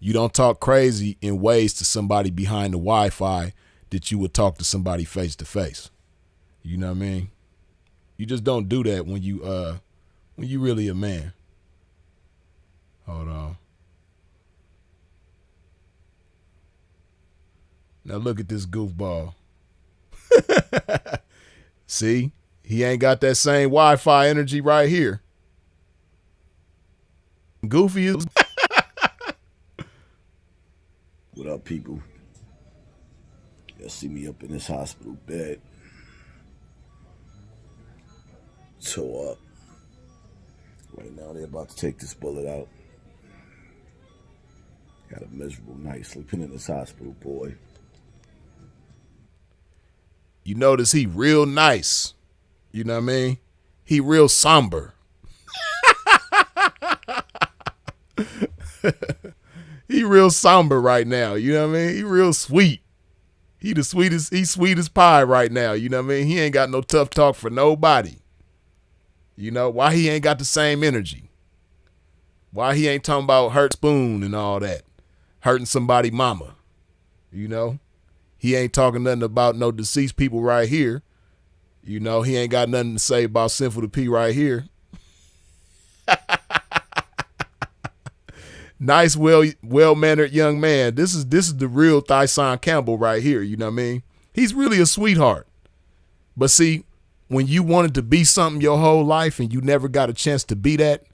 You don't talk crazy in ways to somebody behind the Wi-Fi that you would talk to somebody face to face. You know what I mean? You just don't do that when you really a man. Hold on. Now look at this goofball. See, he ain't got that same Wi-Fi energy right here. Goofy is. What up, people? Y'all see me up in this hospital bed. Toe up. Right now, they're about to take this bullet out. Got a miserable night sleeping in this hospital, boy. You notice he real nice. You know what I mean? He real somber. He real somber right now. You know what I mean? He real sweet. He the sweetest. He sweet as pie right now. You know what I mean? He ain't got no tough talk for nobody. You know why he ain't got the same energy? Why he ain't talking about hurt spoon and all that, hurting somebody mama? You know, he ain't talking nothing about no deceased people right here. You know, he ain't got nothing to say about Sinful to P right here. Nice, well-mannered young man. This is the real Thighsan Campbell right here. You know what I mean? He's really a sweetheart. But see, when you wanted to be something your whole life and you never got a chance to be that,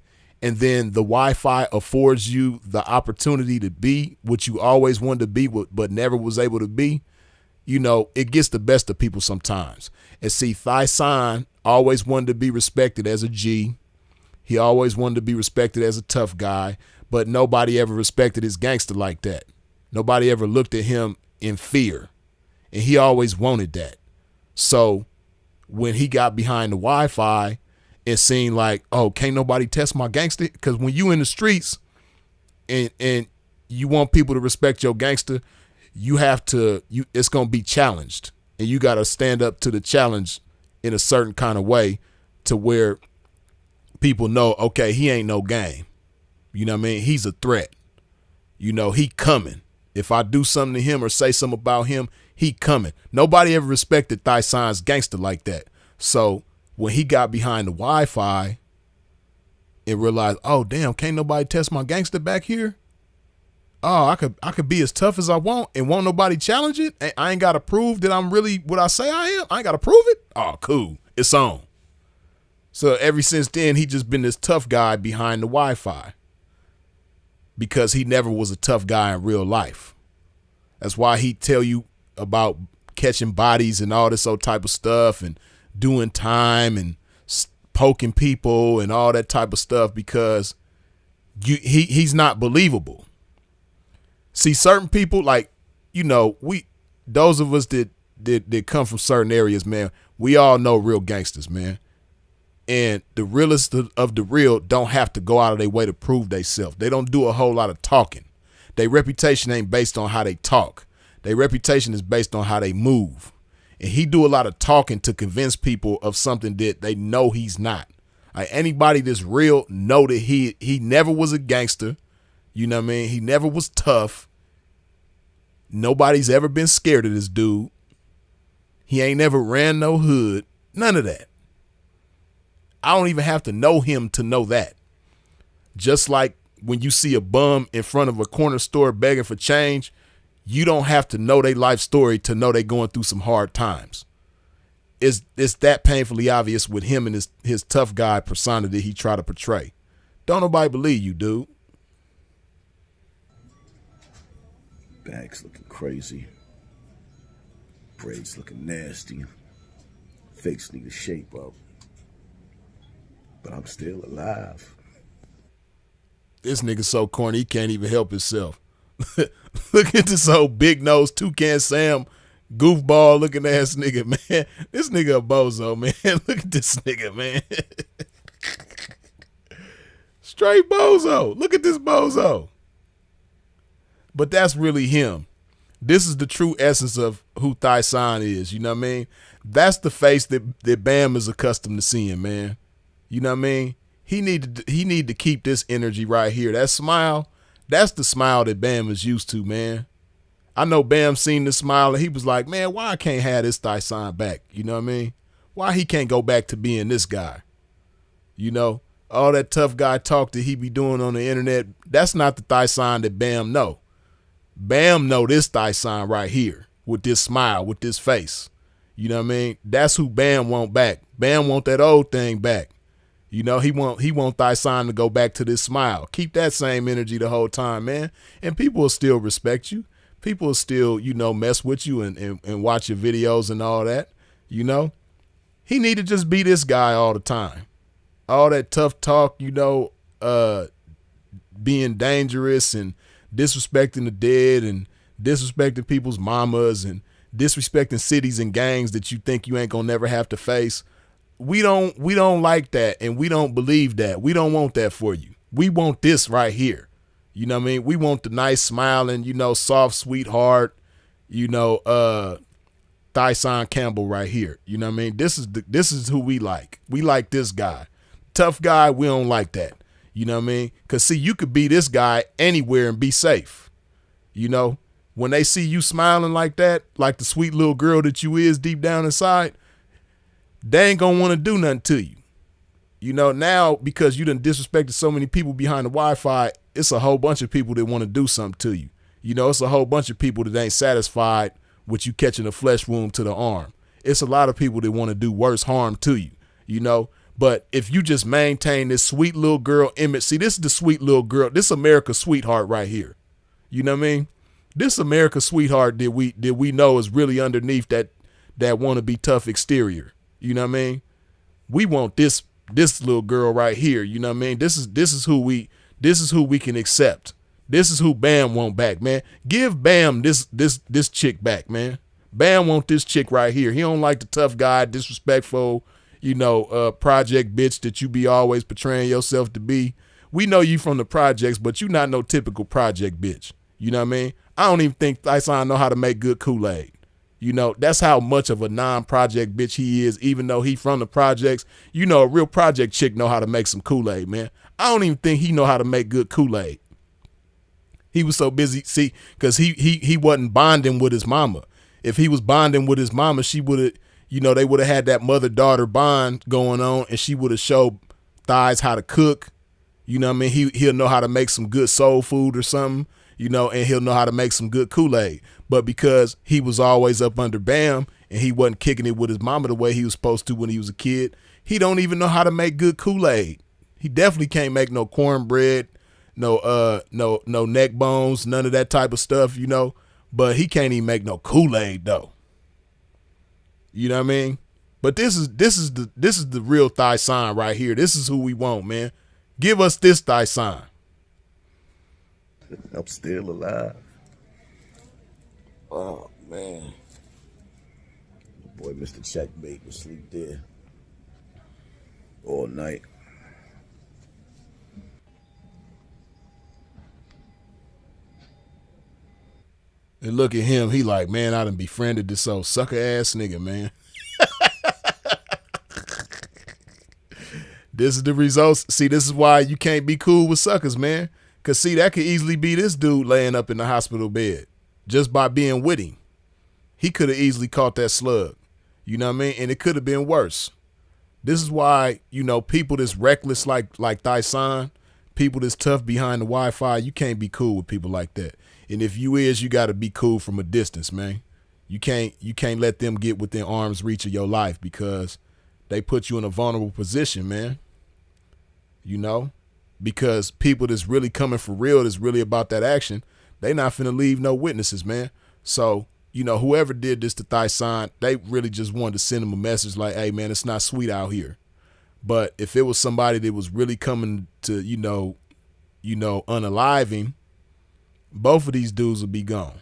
and then the Wi-Fi affords you the opportunity to be what you always wanted to be but never was able to be, you know, it gets the best of people sometimes. And see, Thighsan always wanted to be respected as a G. He always wanted to be respected as a tough guy. But nobody ever respected his gangster like that. Nobody ever looked at him in fear. And he always wanted that. So when he got behind the Wi-Fi, it seemed like, oh, can't nobody test my gangster? Because when you in the streets and you want people to respect your gangster, you have to, it's going to be challenged. And you got to stand up to the challenge in a certain kind of way to where people know, okay, he ain't no game. You know what I mean? He's a threat. You know, he coming. If I do something to him or say something about him, he coming. Nobody ever respected Thighsan's gangster like that. So when he got behind the Wi-Fi and realized, oh, damn, can't nobody test my gangster back here? Oh, I could be as tough as I want and won't nobody challenge it? I ain't got to prove that I'm really what I say I am? I ain't got to prove it? Oh, cool. It's on. So ever since then, he just been this tough guy behind the Wi-Fi. Because he never was a tough guy in real life. That's why he tell you about catching bodies and all this old type of stuff and doing time and poking people and all that type of stuff because he's not believable. See, certain people, like, you know, those of us that come from certain areas, man, we all know real gangsters, man. And the realest of the real don't have to go out of their way to prove themselves. They don't do a whole lot of talking. Their reputation ain't based on how they talk. Their reputation is based on how they move. And he do a lot of talking to convince people of something that they know he's not. Like anybody that's real know that he never was a gangster. You know what I mean? He never was tough. Nobody's ever been scared of this dude. He ain't never ran no hood. None of that. I don't even have to know him to know that. Just like when you see a bum in front of a corner store begging for change, you don't have to know their life story to know they going through some hard times. It's that painfully obvious with him and his tough guy persona that he try to portray. Don't nobody believe you, dude. Bags looking crazy. Braids looking nasty. Face need to shape up. But I'm still alive. This nigga so corny, he can't even help himself. Look at this old big nose Toucan Sam goofball looking ass nigga, man. This nigga a bozo, man. Look at this nigga, man. Straight bozo. Look at this bozo. But that's really him. This is the true essence of who Thighsan is, you know what I mean? That's the face that Bam is accustomed to seeing, man. You know what I mean? He need to keep this energy right here. That smile, that's the smile that Bam is used to, man. I know Bam seen the smile and he was like, man, why I can't have this Thighsan back? You know what I mean? Why he can't go back to being this guy? You know, all that tough guy talk that he be doing on the internet, that's not the Thighsan that Bam know. Bam know this Thighsan right here with this smile, with this face. You know what I mean? That's who Bam want back. Bam want that old thing back. You know, he want Thighsan to go back to this smile. Keep that same energy the whole time, man. And people will still respect you. People will still, you know, mess with you and watch your videos and all that. You know, he need to just be this guy all the time. All that tough talk, you know, being dangerous and disrespecting the dead and disrespecting people's mamas and disrespecting cities and gangs that you think you ain't gonna never have to face. We don't like that, and we don't believe that. We don't want that for you. We want this right here. You know what I mean? We want the nice smiling, you know, soft sweetheart, you know, Thighsan Campbell right here. You know what I mean? This is who we like. We like this guy. Tough guy, we don't like that. You know what I mean? Because, see, you could be this guy anywhere and be safe. You know, when they see you smiling like that, like the sweet little girl that you is deep down inside, they ain't gonna want to do nothing to you. You know, now because you done disrespected so many people behind the Wi-Fi, it's a whole bunch of people that want to do something to you. You know, it's a whole bunch of people that ain't satisfied with you catching a flesh wound to the arm. It's a lot of people that want to do worse harm to you, you know. But if you just maintain this sweet little girl image, see, this is the sweet little girl. This America's sweetheart right here. You know what I mean? This America's sweetheart that we know is really underneath that want to be tough exterior. You know what I mean? We want this little girl right here. You know what I mean? This is who we can accept. This is who Bam want back, man. Give Bam this chick back, man. Bam want this chick right here. He don't like the tough guy, disrespectful, you know, project bitch that you be always portraying yourself to be. We know you from the projects, but you not no typical project bitch. You know what I mean? I don't even think Thighsan know how to make good Kool-Aid. You know, that's how much of a non-project bitch he is, even though he from the projects. You know, a real project chick know how to make some Kool-Aid, man. I don't even think he know how to make good Kool-Aid. He was so busy, see, because he wasn't bonding with his mama. If he was bonding with his mama, she would have, you know, they would have had that mother-daughter bond going on, and she would have showed Thighs how to cook. You know what I mean? He'll know how to make some good soul food or something, you know, and he'll know how to make some good Kool-Aid. But because he was always up under Bam and he wasn't kicking it with his mama the way he was supposed to when he was a kid, he don't even know how to make good Kool-Aid. He definitely can't make no cornbread, no neck bones, none of that type of stuff, you know. But he can't even make no Kool-Aid though. You know what I mean? But this is the real Thighsan right here. This is who we want, man. Give us this Thighsan. I'm still alive. Oh, man. My boy, Mr. Checkmate, was asleep there all night. And look at him. He like, man, I done befriended this old sucker ass nigga, man. This is the results. See, this is why you can't be cool with suckers, man. Because, see, that could easily be this dude laying up in the hospital bed just by being with him. He could have easily caught that slug. You know what I mean? And it could have been worse. This is why, you know, people that's reckless like Thighsan, people that's tough behind the Wi-Fi, you can't be cool with people like that. And if you is, you got to be cool from a distance, man. You can't let them get within arm's reach of your life because they put you in a vulnerable position, man. You know, because people that's really coming for real, that's really about that action, they not finna leave no witnesses, man. So, you know, whoever did this to Thighsan, they really just wanted to send him a message like, hey, man, it's not sweet out here. But if it was somebody that was really coming to, you know, unalive him, both of these dudes would be gone.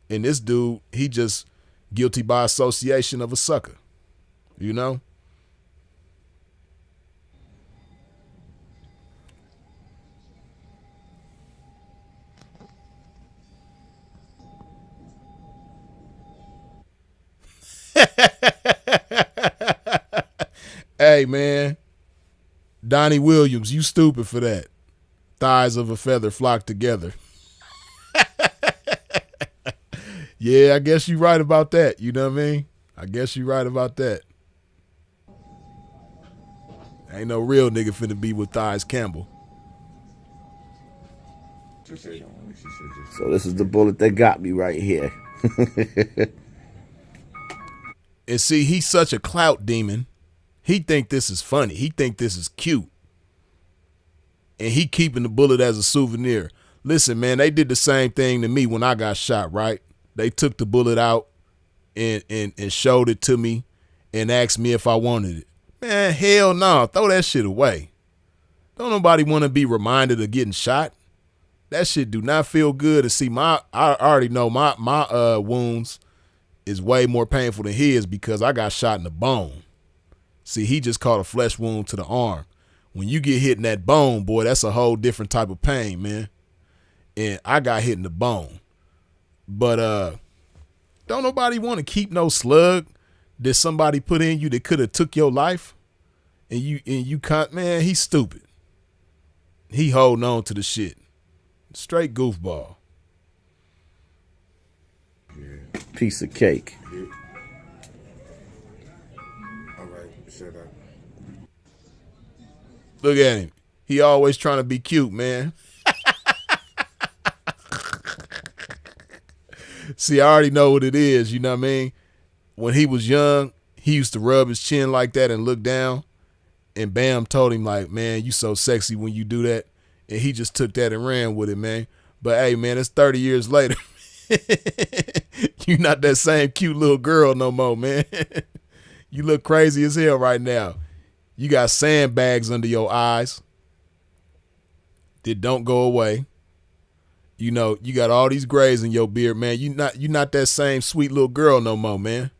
And this dude, he just guilty by association of a sucker, you know? Hey, man, Donnie Williams, you stupid for that. Thighs of a feather flock together. Yeah, I guess you're right about that. You know what I mean? I guess you're right about that. Ain't no real nigga finna be with Thays Campbell. So this is the bullet that got me right here. And see, he's such a clout demon. He think this is funny. He think this is cute. And he keeping the bullet as a souvenir. Listen, man, they did the same thing to me when I got shot, right? They took the bullet out and showed it to me and asked me if I wanted it. Man, hell no. Throw that shit away. Don't nobody want to be reminded of getting shot. That shit do not feel good to see. I already know my wounds is way more painful than his because I got shot in the bone. See, he just caught a flesh wound to the arm. When you get hit in that bone, boy, that's a whole different type of pain, man. And I got hit in the bone. But don't nobody want to keep no slug that somebody put in you that could have took your life. And you can't, man, he's stupid. He holding on to the shit. Straight goofball. Piece of cake. All right, shut up. Look at him. He always trying to be cute, man. See, I already know what it is, you know what I mean? When he was young, he used to rub his chin like that and look down. And Bam told him, like, man, you so sexy when you do that. And he just took that and ran with it, man. But, hey, man, it's 30 years later. You not that same cute little girl no more, man. You look crazy as hell right now. You got sandbags under your eyes that don't go away. You know, you got all these grays in your beard, man. You not that same sweet little girl no more, man.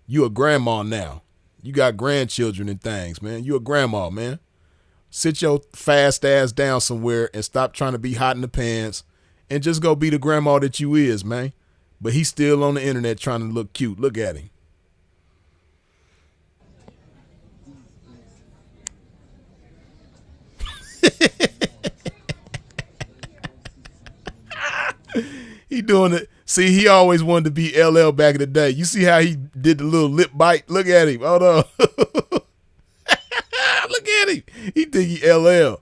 You a grandma now. You got grandchildren and things, man. You a grandma, man. Sit your fast ass down somewhere and stop trying to be hot in the pants and just go be the grandma that you is, man. But he's still on the internet trying to look cute. Look at him. He doing it. See, he always wanted to be LL back in the day. You see how he did the little lip bite? Look at him. Hold on. Look at him. He think he LL.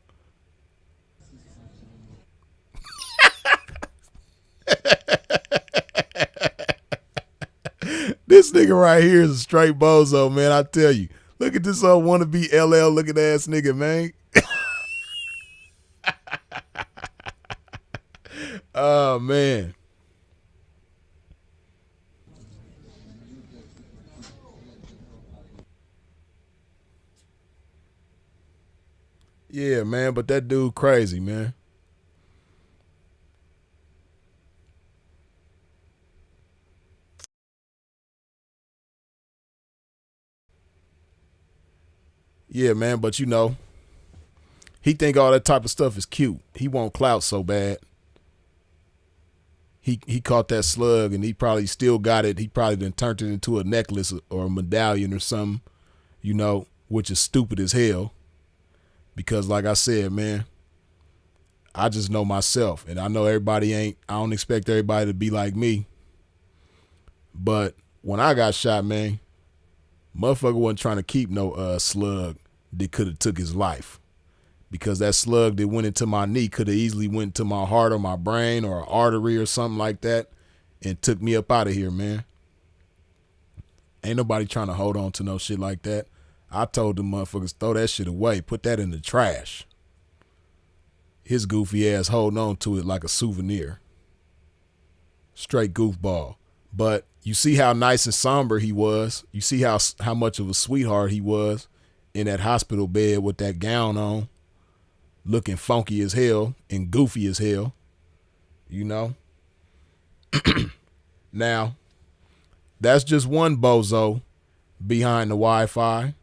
This nigga right here is a straight bozo, man. I tell you. Look at this old wannabe LL looking ass nigga, man. Oh, man. Yeah, man, but that dude crazy, man. Yeah, man, but you know, he think all that type of stuff is cute. He want clout so bad. He caught that slug and he probably still got it. He probably done turned it into a necklace or a medallion or something, you know, which is stupid as hell. Because like I said, man, I just know myself and I know everybody I don't expect everybody to be like me. But when I got shot, man, motherfucker wasn't trying to keep no slug that could have took his life. Because that slug that went into my knee could have easily went to my heart or my brain or an artery or something like that and took me up out of here, man. Ain't nobody trying to hold on to no shit like that. I told them motherfuckers, throw that shit away. Put that in the trash. His goofy ass holding on to it like a souvenir. Straight goofball. But you see how nice and somber he was. You see how much of a sweetheart he was in that hospital bed with that gown on. Looking funky as hell and goofy as hell. You know? Now, that's just one bozo behind the Wi-Fi.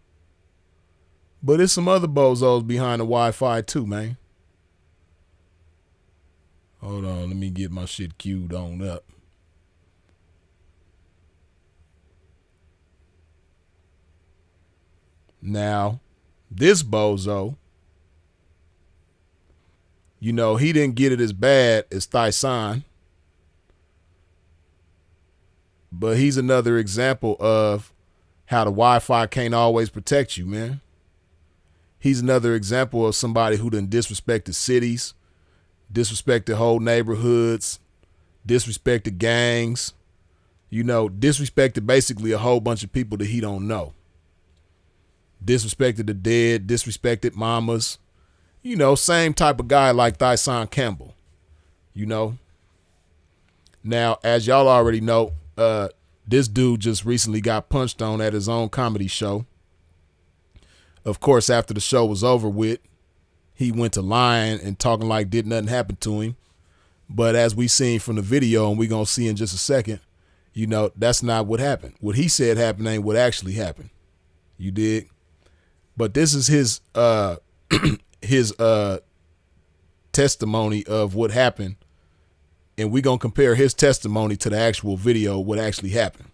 But there's some other bozos behind the Wi-Fi too, man. Hold on, let me get my shit queued on up. Now, this bozo, you know, he didn't get it as bad as Thighsan. But he's another example of how the Wi-Fi can't always protect you, man. He's another example of somebody who done disrespected cities, disrespected whole neighborhoods, disrespected gangs, you know, disrespected basically a whole bunch of people that he don't know. Disrespected the dead, disrespected mamas. You know, same type of guy like Thighsan Campbell. You know. Now, as y'all already know, this dude just recently got punched on at his own comedy show. Of course, after the show was over with, he went to lying and talking like did nothing happen to him. But as we seen from the video, and we're going to see in just a second, you know, that's not what happened. What he said happened ain't what actually happened. You dig? But this is his his testimony of what happened. And we're going to compare his testimony to the actual video, what actually happened.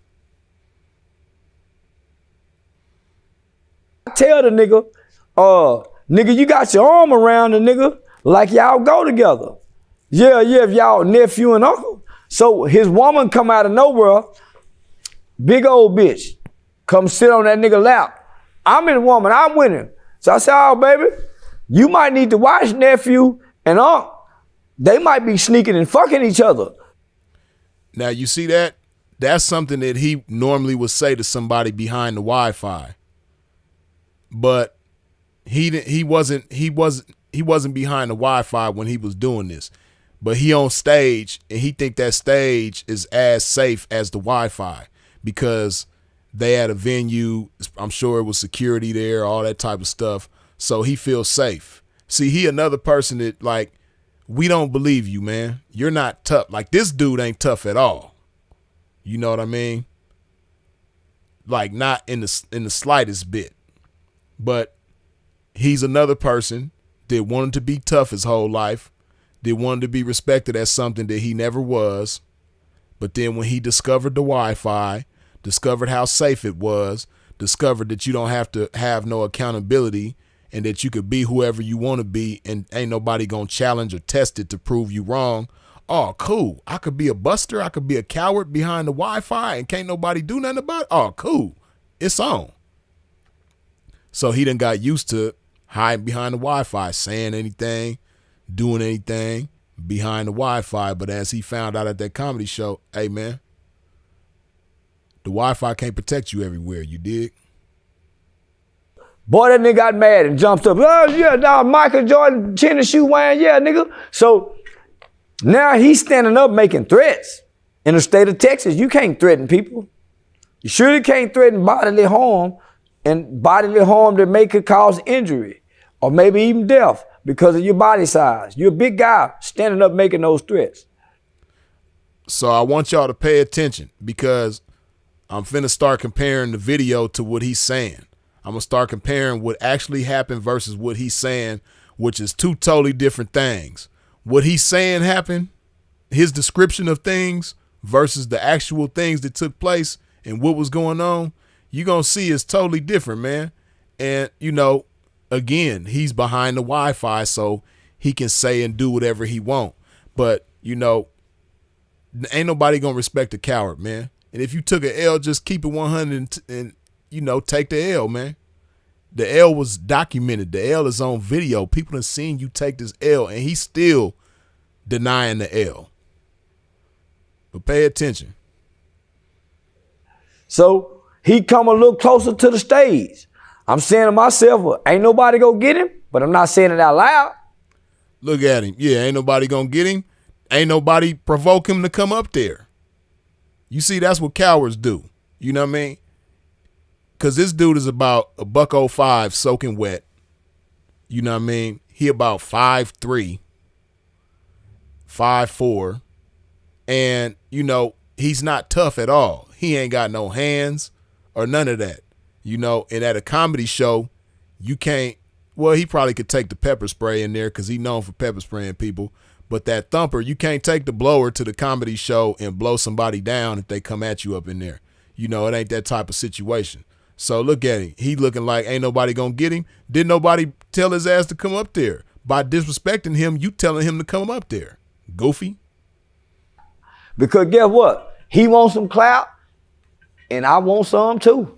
I tell the nigga, nigga, you got your arm around the nigga like y'all go together. Yeah, if y'all nephew and uncle. So his woman come out of nowhere, big old bitch, come sit on that nigga lap. I'm in woman, I'm with him. So I said, oh, baby, you might need to watch nephew and uncle. They might be sneaking and fucking each other. Now, you see that? That's something that he normally would say to somebody behind the Wi-Fi. But he wasn't behind the Wi-Fi when he was doing this. But he on stage, and he think that stage is as safe as the Wi-Fi because they had a venue. I'm sure it was security there, all that type of stuff. So he feels safe. See, he another person that, like, we don't believe you, man. You're not tough. Like, this dude ain't tough at all. You know what I mean? Like, not in the slightest bit. But he's another person that wanted to be tough his whole life, that wanted to be respected as something that he never was. But then when he discovered the Wi-Fi, discovered how safe it was, discovered that you don't have to have no accountability, and that you could be whoever you want to be and ain't nobody gonna challenge or test it to prove you wrong. Oh, cool. I could be a buster. I could be a coward behind the Wi-Fi and can't nobody do nothing about it. Oh, cool. It's on. So he done got used to hiding behind the Wi-Fi, saying anything, doing anything behind the Wi-Fi. But as he found out at that comedy show, hey, man, the Wi-Fi can't protect you everywhere. You dig? Boy, that nigga got mad and jumped up. Oh, yeah, nah, Michael Jordan, tennis shoe wearing, yeah, nigga. So now he's standing up making threats. In the state of Texas, you can't threaten people. You surely can't threaten bodily harm, and bodily harm that could cause injury or maybe even death because of your body size. You're a big guy standing up making those threats. So I want y'all to pay attention because I'm finna start comparing the video to what he's saying. I'm going to start comparing what actually happened versus what he's saying, which is two totally different things. What he's saying happened, his description of things versus the actual things that took place and what was going on, you're going to see is totally different, man. And, you know, again, he's behind the Wi-Fi, so he can say and do whatever he want. But, you know, ain't nobody going to respect a coward, man. And if you took an L, just keep it 100 and you know, take the L, man. The L was documented. The L is on video. People have seen you take this L, and he's still denying the L. But pay attention. So he come a little closer to the stage. I'm saying to myself, well, ain't nobody gonna get him, but I'm not saying it out loud. Look at him. Yeah, ain't nobody gonna get him. Ain't nobody provoke him to come up there. You see, that's what cowards do. You know what I mean? Because this dude is about $105 soaking wet. You know what I mean? He about 5'3", 5'4", and, you know, he's not tough at all. He ain't got no hands or none of that. You know, and at a comedy show, you can't, well, he probably could take the pepper spray in there because he's known for pepper spraying people. But that thumper, you can't take the blower to the comedy show and blow somebody down if they come at you up in there. You know, it ain't that type of situation. So look at him. He looking like ain't nobody gonna get him. Didn't nobody tell his ass to come up there. By disrespecting him, you telling him to come up there. Goofy. Because guess what? He wants some clout, and I want some too.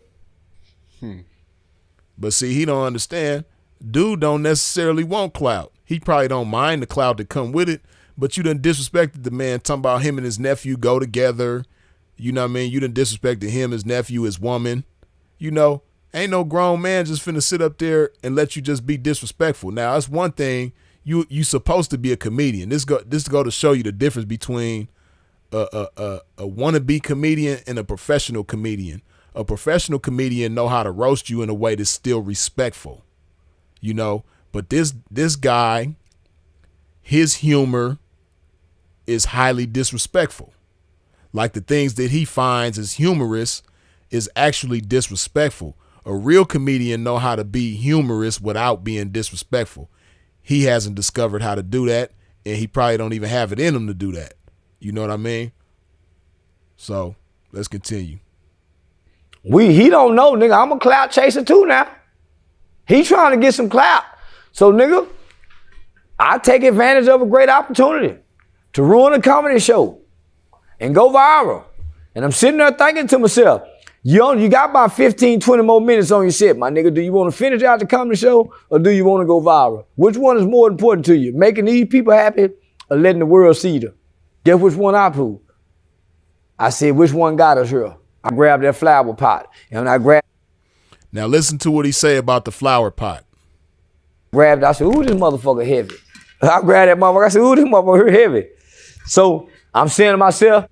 But see, he don't understand. Dude don't necessarily want clout. He probably don't mind the clout that come with it, but you done disrespected the man talking about him and his nephew go together. You know what I mean? You done disrespected him, his nephew, his woman. You know, ain't no grown man just finna sit up there and let you just be disrespectful. Now, that's one thing. You supposed to be a comedian. This go to show you the difference between a wannabe comedian and a professional comedian. A professional comedian know how to roast you in a way that's still respectful. You know, but this guy, his humor is highly disrespectful. Like the things that he finds as humorous is actually disrespectful. A real comedian know how to be humorous without being disrespectful. He hasn't discovered how to do that, and he probably don't even have it in him to do that. You know what I mean? So let's continue. He don't know, nigga. I'm a clout chaser too now. He trying to get some clout. So, nigga, I take advantage of a great opportunity to ruin a comedy show and go viral. And I'm sitting there thinking to myself, you got about 15, 20 more minutes on your set, my nigga. Do you want to finish out the comedy show or do you want to go viral? Which one is more important to you? Making these people happy or letting the world see them? Guess which one I pulled? I said, which one got us here? I grabbed that flower pot. And when I grabbed... Now listen to what he say about the flower pot. I said, ooh, this motherfucker heavy. I grabbed that motherfucker. I said, ooh, this motherfucker heavy. So I'm saying to myself,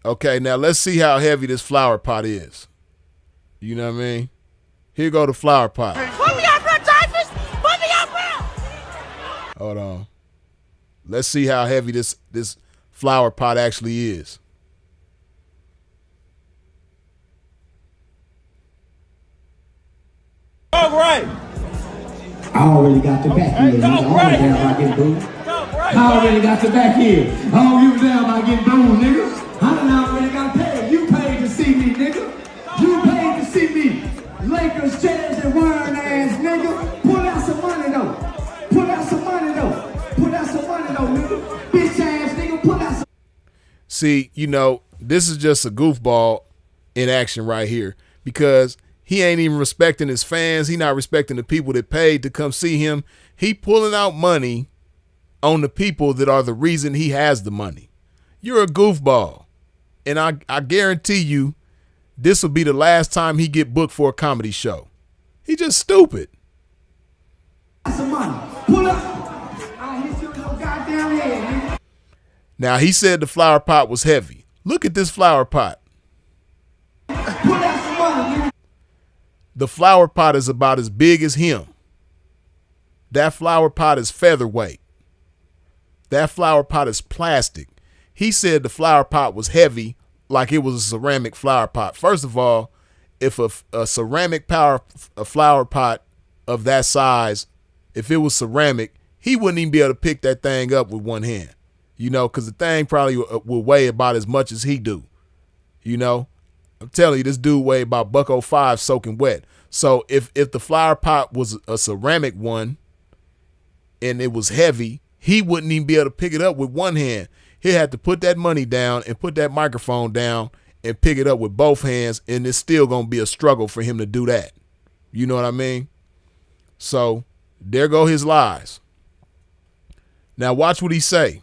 okay, now let's see how heavy this flower pot is. You know what I mean? Here go the flower pot. Put me up, bro, typhus! Put me up, bro! Hold on. Let's see how heavy this flower pot actually is. All right. I already got the back here. I don't give a damn about getting booed. I already got the back here. I don't give a damn about getting booed, nigga. I done already got paid. You paid to see me, nigga. You paid to see me. Lakers, chairs, and wine ass, nigga. Pull out some money, though. Pull out some money, though. Pull out some money, though, nigga. Bitch ass, nigga. Pull out some... See, you know, this is just a goofball in action right here because he ain't even respecting his fans. He not respecting the people that paid to come see him. He pulling out money on the people that are the reason he has the money. You're a goofball. And I guarantee you this will be the last time he get booked for a comedy show. He just stupid. Some money. Pull up. I hit you in your goddamn head, nigga. Now, he said the flower pot was heavy. Look at this flower pot. Pull out some money, nigga. The flower pot is about as big as him. That flower pot is featherweight. That flower pot is plastic. He said the flower pot was heavy like it was a ceramic flower pot. First of all, if a ceramic flower pot of that size, if it was ceramic, he wouldn't even be able to pick that thing up with one hand. You know, because the thing probably will weigh about as much as he do. You know, I'm telling you, this dude weighed about $105 soaking wet. So if the flower pot was a ceramic one and it was heavy, he wouldn't even be able to pick it up with one hand. He'd have to put that money down and put that microphone down and pick it up with both hands, and it's still going to be a struggle for him to do that. You know what I mean? So there go his lies. Now watch what he say.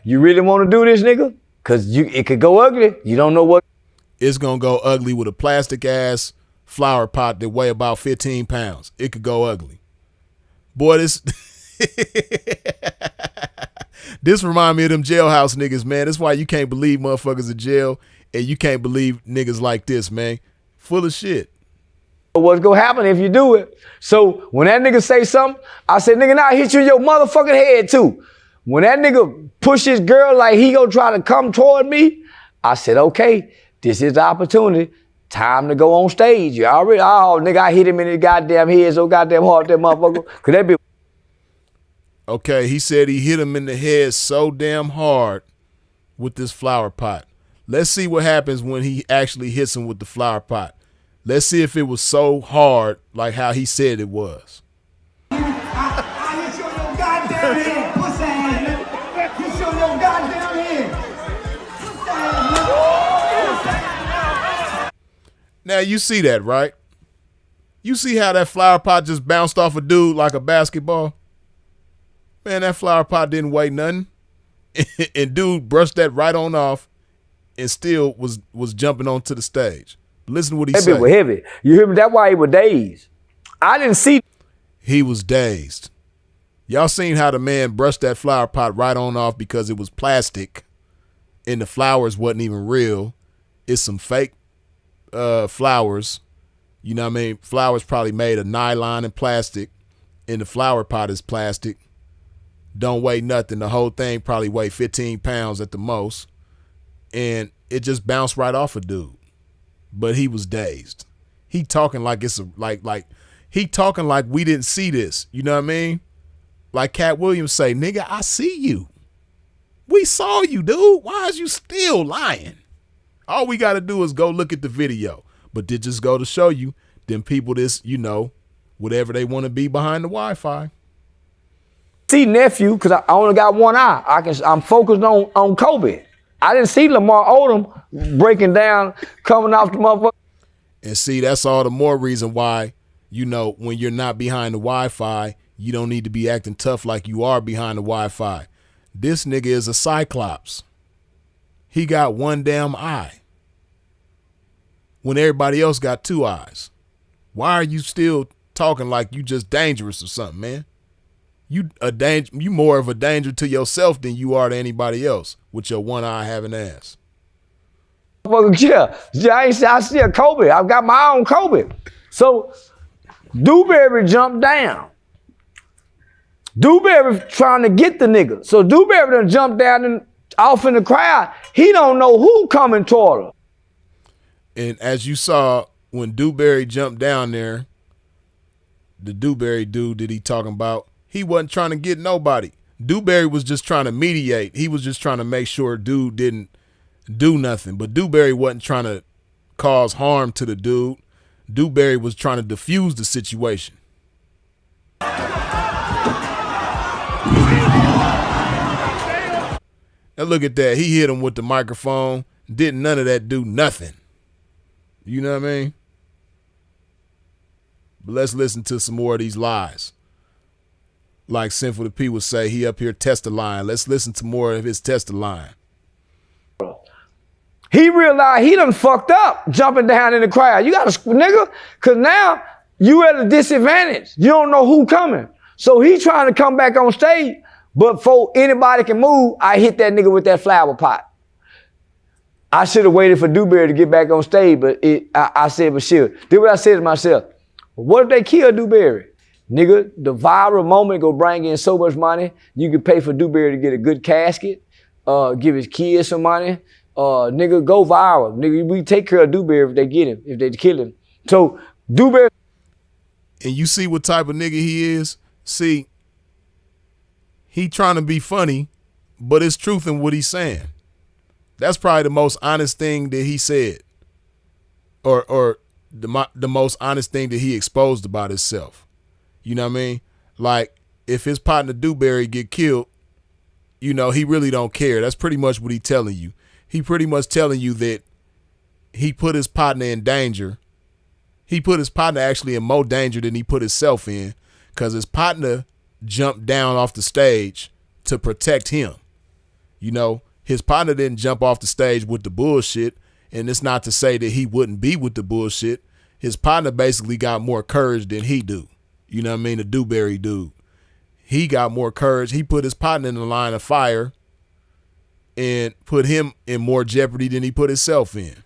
you really want to do this, nigga? Because it could go ugly. You don't know what. It's going to go ugly with a plastic ass flower pot that weigh about 15 pounds. It could go ugly. Boy, this this remind me of them jailhouse niggas, man. That's why you can't believe motherfuckers in jail and you can't believe niggas like this, man. Full of shit. What's gonna happen if you do it? So when that nigga say something, I said, nigga, now I hit you in your motherfucking head too. When that nigga push his girl like he gonna try to come toward me, I said, okay, this is the opportunity. Time to go on stage. You already, oh, nigga, I hit him in his goddamn head so goddamn hard, that motherfucker. Could that be? Okay, he said he hit him in the head so damn hard with this flower pot. Let's see what happens when he actually hits him with the flower pot. Let's see if it was so hard like how he said it was. I hit you in your goddamn head, pussy ass nigga. Hit you in your goddamn head. Pussy ass nigga. Now you see that, right? You see how that flower pot just bounced off a dude like a basketball? Man, that flower pot didn't weigh nothing. And dude brushed that right on off and still was jumping onto the stage. Listen to what he said. That bit was heavy. You hear me? That's why he was dazed. I didn't see. He was dazed. Y'all seen how the man brushed that flower pot right on off because it was plastic and the flowers wasn't even real. It's some fake flowers. You know what I mean? Flowers probably made of nylon and plastic, and the flower pot is plastic. Don't weigh nothing. The whole thing probably weighed 15 pounds at the most, and it just bounced right off a dude. But he was dazed. He talking like it's he talking like we didn't see this. You know what I mean? Like Cat Williams say, nigga, I see you. We saw you, dude. Why is you still lying? All we got to do is go look at the video. But did just go to show you them people this, you know, whatever they want to be behind the Wi-Fi. See nephew, because I only got one eye. I'm focused on Kobe. I didn't see Lamar Odom breaking down, coming off the motherfucker. And see, that's all the more reason why, you know, when you're not behind the Wi-Fi, you don't need to be acting tough like you are behind the Wi-Fi. This nigga is a cyclops. He got one damn eye when everybody else got two eyes. Why are you still talking like you just dangerous or something, man? You more of a danger to yourself than you are to anybody else with your one eye having ass. Yeah, I see a Kobe. I've got my eye on Kobe. So Dewberry jumped down. Dewberry trying to get the nigga. So Dewberry done jumped down and off in the crowd. He don't know who coming toward him. And as you saw, when Dewberry jumped down there, the Dewberry dude that he talking about, he wasn't trying to get nobody. Dewberry was just trying to mediate. He was just trying to make sure dude didn't do nothing. But Dewberry wasn't trying to cause harm to the dude. Dewberry was trying to diffuse the situation. Now look at that. He hit him with the microphone. Didn't none of that do nothing. You know what I mean? But let's listen to some more of these lies. Like Sinful the P would say, he up here testifying. Let's listen to more of his testifying. He realized he done fucked up jumping down in the crowd. You got to, nigga, because now you at a disadvantage. You don't know who coming. So he trying to come back on stage, but before anybody can move, I hit that nigga with that flower pot. I should have waited for Dewberry to get back on stage, but I said, but shit. Then what I said to myself, what if they kill Dewberry? Nigga, the viral moment go bring in so much money, you can pay for Dewberry to get a good casket, give his kids some money. Nigga, go viral. Nigga, we take care of Dewberry if they get him, if they kill him. So Dewberry. And you see what type of nigga he is? See, he trying to be funny, but it's truth in what he's saying. That's probably the most honest thing that he said. Or the most honest thing that he exposed about himself. You know what I mean? Like, if his partner Dewberry get killed, you know, he really don't care. That's pretty much what he telling you. He pretty much telling you that he put his partner in danger. He put his partner actually in more danger than he put himself in, because his partner jumped down off the stage to protect him. You know, his partner didn't jump off the stage with the bullshit, and it's not to say that he wouldn't be with the bullshit. His partner basically got more courage than he do. You know what I mean? The Dewberry dude. He got more courage. He put his partner in the line of fire and put him in more jeopardy than he put himself in.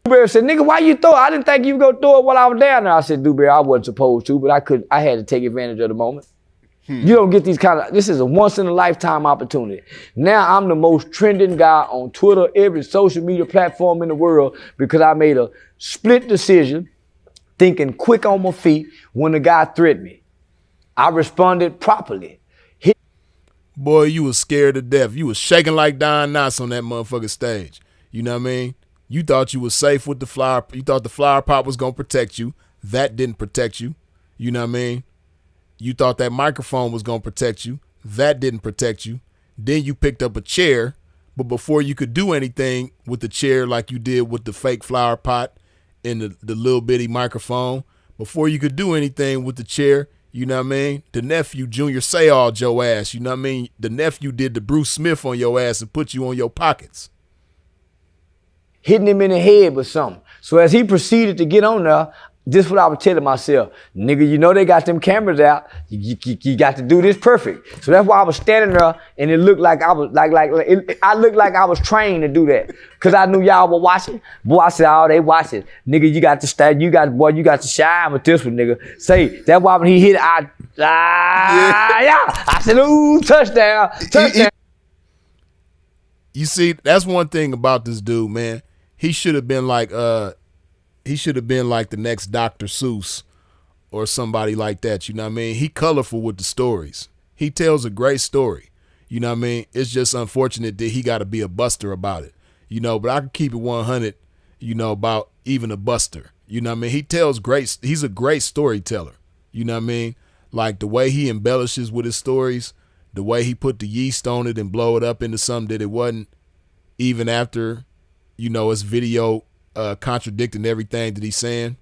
Dewberry said, nigga, why you throw it? I didn't think you were going to throw it while I was down there. I said, Dewberry, I wasn't supposed to, but I had to take advantage of the moment. You don't get these this is a once in a lifetime opportunity. Now I'm the most trending guy on Twitter, every social media platform in the world, because I made a split decision, thinking quick on my feet when the guy threatened me. I responded properly. Boy, you was scared to death. You was shaking like Don Knotts on that motherfucking stage. You know what I mean? You thought you was safe with the flower. You thought the flower pot was going to protect you. That didn't protect you. You know what I mean? You thought that microphone was going to protect you. That didn't protect you. Then you picked up a chair, but before you could do anything with the chair like you did with the fake flower pot in the little bitty microphone. Before you could do anything with the chair, you know what I mean? The nephew, Junior Seau, your ass, you know what I mean? The nephew did the Bruce Smith on your ass and put you on your pockets. Hitting him in the head with something. So as he proceeded to get on there, this is what I was telling myself. Nigga, you know they got them cameras out. You got to do this perfect. So that's why I was standing there and it looked like I was I looked like I was trained to do that. Cause I knew y'all were watching. Boy, I said, oh, they watching. Nigga, you got to stand, you got to shine with this one, nigga. Say, that's why when he hit it, yeah. I said, ooh, touchdown. You see, that's one thing about this dude, man. He should have been like the next Dr. Seuss or somebody like that. You know what I mean? He colorful with the stories. He tells a great story. You know what I mean? It's just unfortunate that he got to be a buster about it. You know, but I can keep it 100, you know, about even a buster. You know what I mean? He tells he's a great storyteller. You know what I mean? Like the way he embellishes with his stories, the way he put the yeast on it and blow it up into something that it wasn't, even after, you know, his video contradicting everything that he's saying.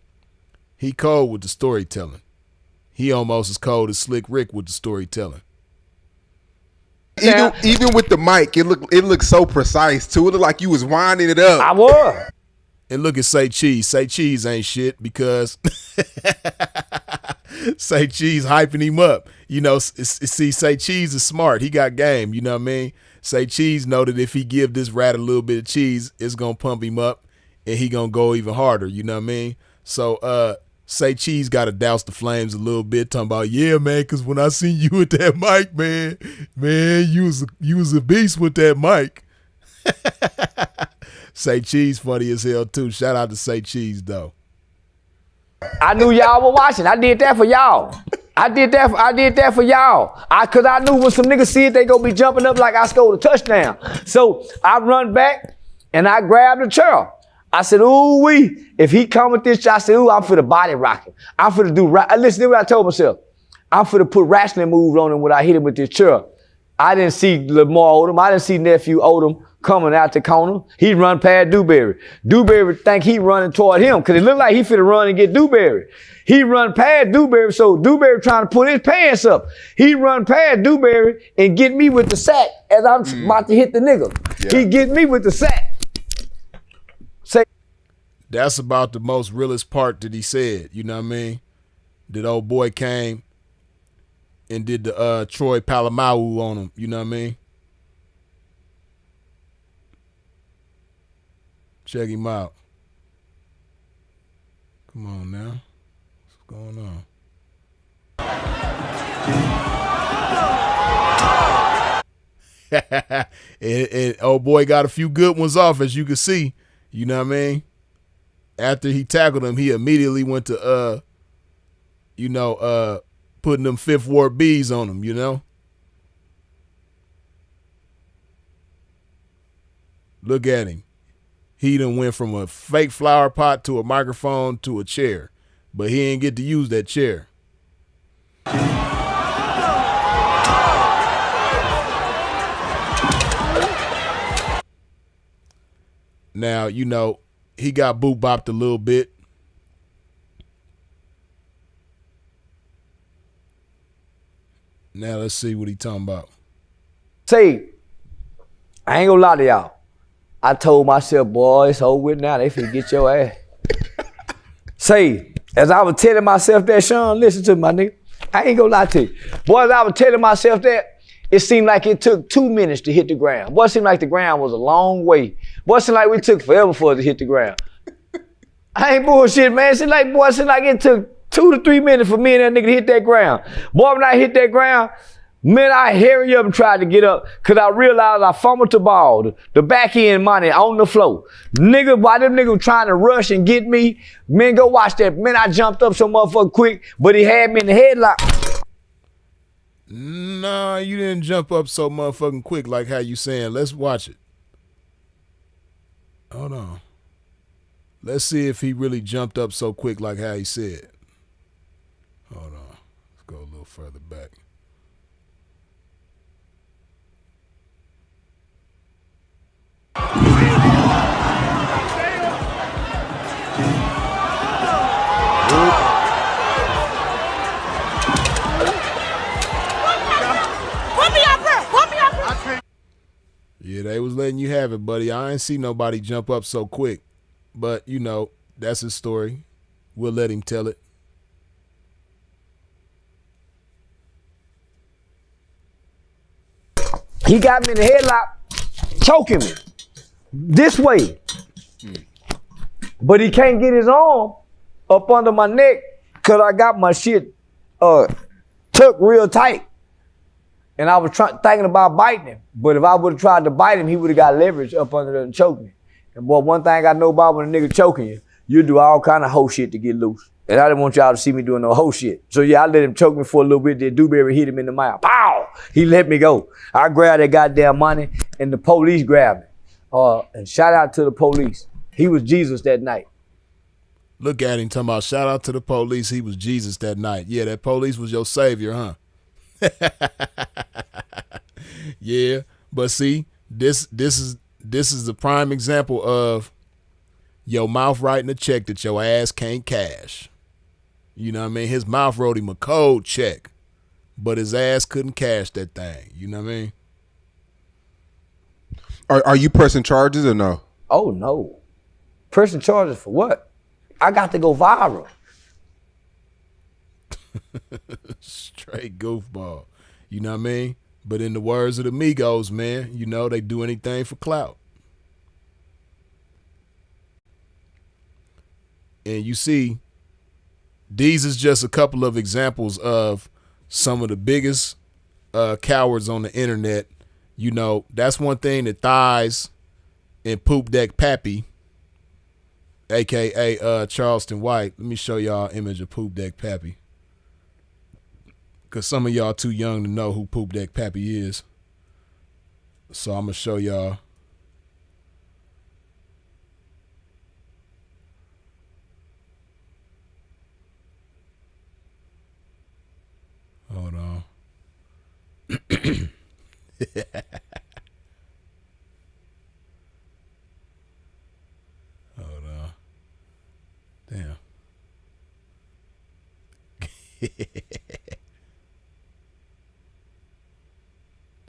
He cold with the storytelling. He almost as cold as Slick Rick with the storytelling. Even with the mic, it looked so precise too. It looked like you was winding it up. I was. And look at Say Cheese. Say Cheese ain't shit because Say Cheese hyping him up. You know, see, Say Cheese is smart. He got game. You know what I mean? Say Cheese know that if he give this rat a little bit of cheese, it's gonna pump him up and he gonna go even harder. You know what I mean? So Say Cheese got to douse the flames a little bit, talking about, yeah, man, because when I seen you with that mic, man, you was a beast with that mic. Say Cheese funny as hell too. Shout out to Say Cheese though. I knew y'all were watching. I did that for y'all. I did that for y'all. Cause I knew when some niggas see it, they gonna be jumping up like I scored a touchdown. So I run back and I grabbed the chair. I said, ooh wee. If he come with this, I said, ooh, I'm for the body rocking. I'm for the do. Listen to what I told myself. I'm for the put wrestling moves on him when I hit him with this chair. I didn't see Lamar Odom. I didn't see nephew Odom coming out the corner. He run past Dewberry. Dewberry think he running toward him because it looked like he finna run and get Dewberry. He run past Dewberry, so Dewberry trying to put his pants up. He run past Dewberry and get me with the sack as I'm about to hit the nigga. Yeah. He get me with the sack. That's about the most realest part that he said. You know what I mean? That old boy came and did the Troy Polamalu on him. You know what I mean? Check him out. Come on now. What's going on? and old boy got a few good ones off, as you can see. You know what I mean? After he tackled him, he immediately went to, putting them Fifth Ward Bs on him, you know? Look at him. He done went from a fake flower pot to a microphone to a chair, but he ain't get to use that chair. Now, you know, he got boop-bopped a little bit. Now let's see what he talking about. Say, I ain't gonna lie to y'all. I told myself, boy, it's over with now. They finna get your ass. Say, as I was telling myself that, Sean, listen to me, my nigga. I ain't gonna lie to you. Boy, as I was telling myself that, it seemed like it took 2 minutes to hit the ground. Boy, it seemed like the ground was a long way. Boy, it seemed like we took forever for it to hit the ground. I ain't bullshit, man. It seemed like it took 2 to 3 minutes for me and that nigga to hit that ground. Boy, when I hit that ground, man, I hurry up and tried to get up because I realized I fumbled the ball, the back end money on the floor. Nigga, while them niggas trying to rush and get me, man, go watch that. Man, I jumped up so motherfucking quick, but he had me in the headlock. Nah, you didn't jump up so motherfucking quick like how you saying. Let's watch it. Hold on. Let's see if he really jumped up so quick like how he said. Hold on. Let's go a little further back. they was letting you have it, buddy. I ain't see nobody jump up so quick. But, you know, that's his story. We'll let him tell it. He got me in the headlock, choking me this way. But he can't get his arm up under my neck because I got my shit tucked real tight. And I was thinking about biting him. But if I would have tried to bite him, he would have got leverage up under there and choked me. And boy, one thing I know about when a nigga choking you, you do all kind of hoe shit to get loose. And I didn't want y'all to see me doing no hoe shit. So yeah, I let him choke me for a little bit. Then Dewberry hit him in the mouth. Pow! He let me go. I grabbed that goddamn money and the police grabbed me. And shout out to the police. He was Jesus that night. Look at him talking about shout out to the police. He was Jesus that night. Yeah, that police was your savior, huh? Yeah, but see, this is the prime example of your mouth writing a check that your ass can't cash. You know what I mean? His mouth wrote him a cold check, but his ass couldn't cash that thing. You know what I mean? Are you pressing charges or no? Oh no. Pressing charges for what? I got to go viral. Straight goofball. You know what I mean? But in the words of the Migos, man, you know, they do anything for clout. And you see, these is just a couple of examples of some of the biggest cowards on the internet. You know, that's one thing that Thays and Poop Deck Pappy, a.k.a. Charleston White. Let me show y'all an image of Poop Deck Pappy, because some of y'all too young to know who Poop Deck Pappy is. So I'm going to show y'all. Hold on. Hold on. Damn.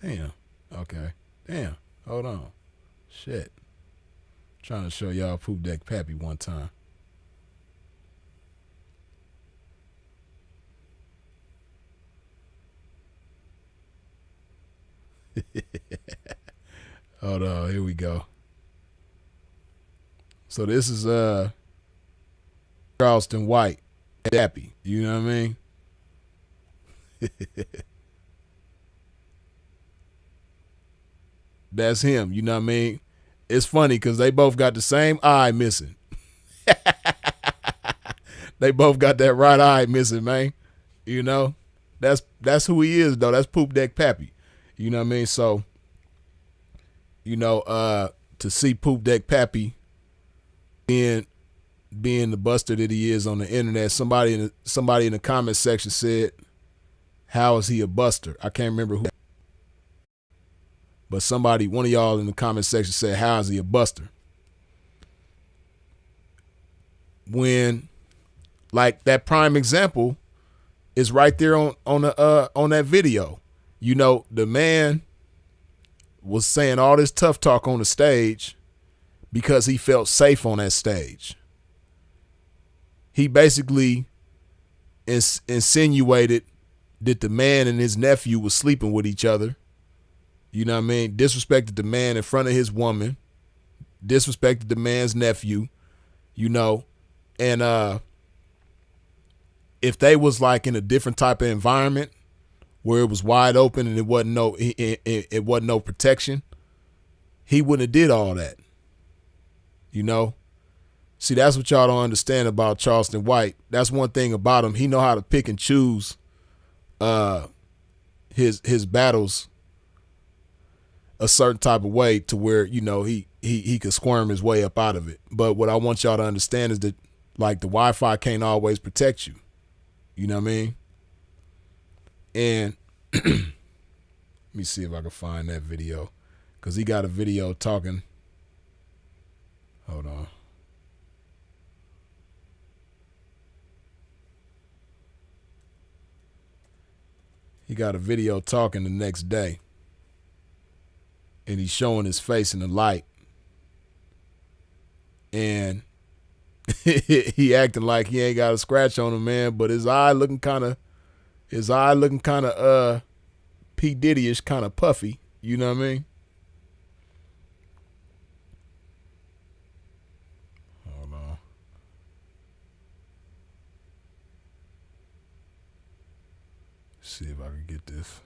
Damn. Okay. Damn. Hold on. Shit. Trying to show y'all Poop Deck Pappy one time. Hold on, here we go. So this is Charleston White, Dappy. You know what I mean? That's him. You know what I mean? It's funny because they both got the same eye missing. They both got that right eye missing, man. You know, that's who he is, though. That's Poop Deck Pappy. You know what I mean? So, you know, to see Poop Deck Pappy being the buster that he is on the internet, somebody in the comment section said, "How is he a buster?" I can't remember who, but one of y'all in the comment section said, "How is he a buster?" When, like, that prime example is right there on that video. You know, the man was saying all this tough talk on the stage because he felt safe on that stage. He basically insinuated that the man and his nephew was sleeping with each other. You know what I mean? Disrespected the man in front of his woman. Disrespected the man's nephew. You know, and if they was like in a different type of environment where it was wide open and it wasn't no protection, he wouldn't have did all that. You know? See, that's what y'all don't understand about Charleston White. That's one thing about him. He know how to pick and choose his battles a certain type of way to where, you know, he could squirm his way up out of it. But what I want y'all to understand is that, like, the Wi-Fi can't always protect you. You know what I mean? And let me see if I can find that video, because he got a video talking. Hold on. He got a video talking the next day. and he's showing his face in the light, and he acting like he ain't got a scratch on him, man, but his eye looking kind of P. Diddy-ish, kind of puffy, you know what I mean? Hold on. See if I can get this.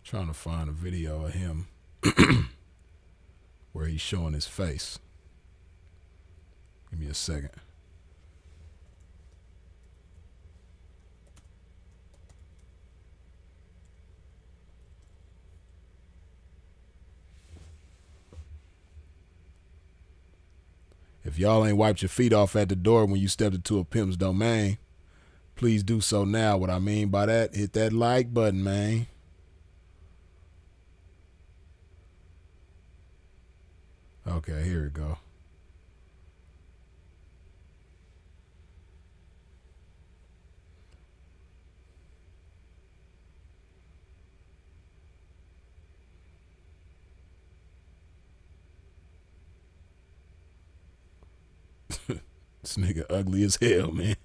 Trying to find a video of him where he's showing his face. Give me a second. If y'all ain't wiped your feet off at the door when you stepped into a pimp's domain, please do so now. What I mean by that, hit that like button, man. Okay, here we go. This nigga ugly as hell, man.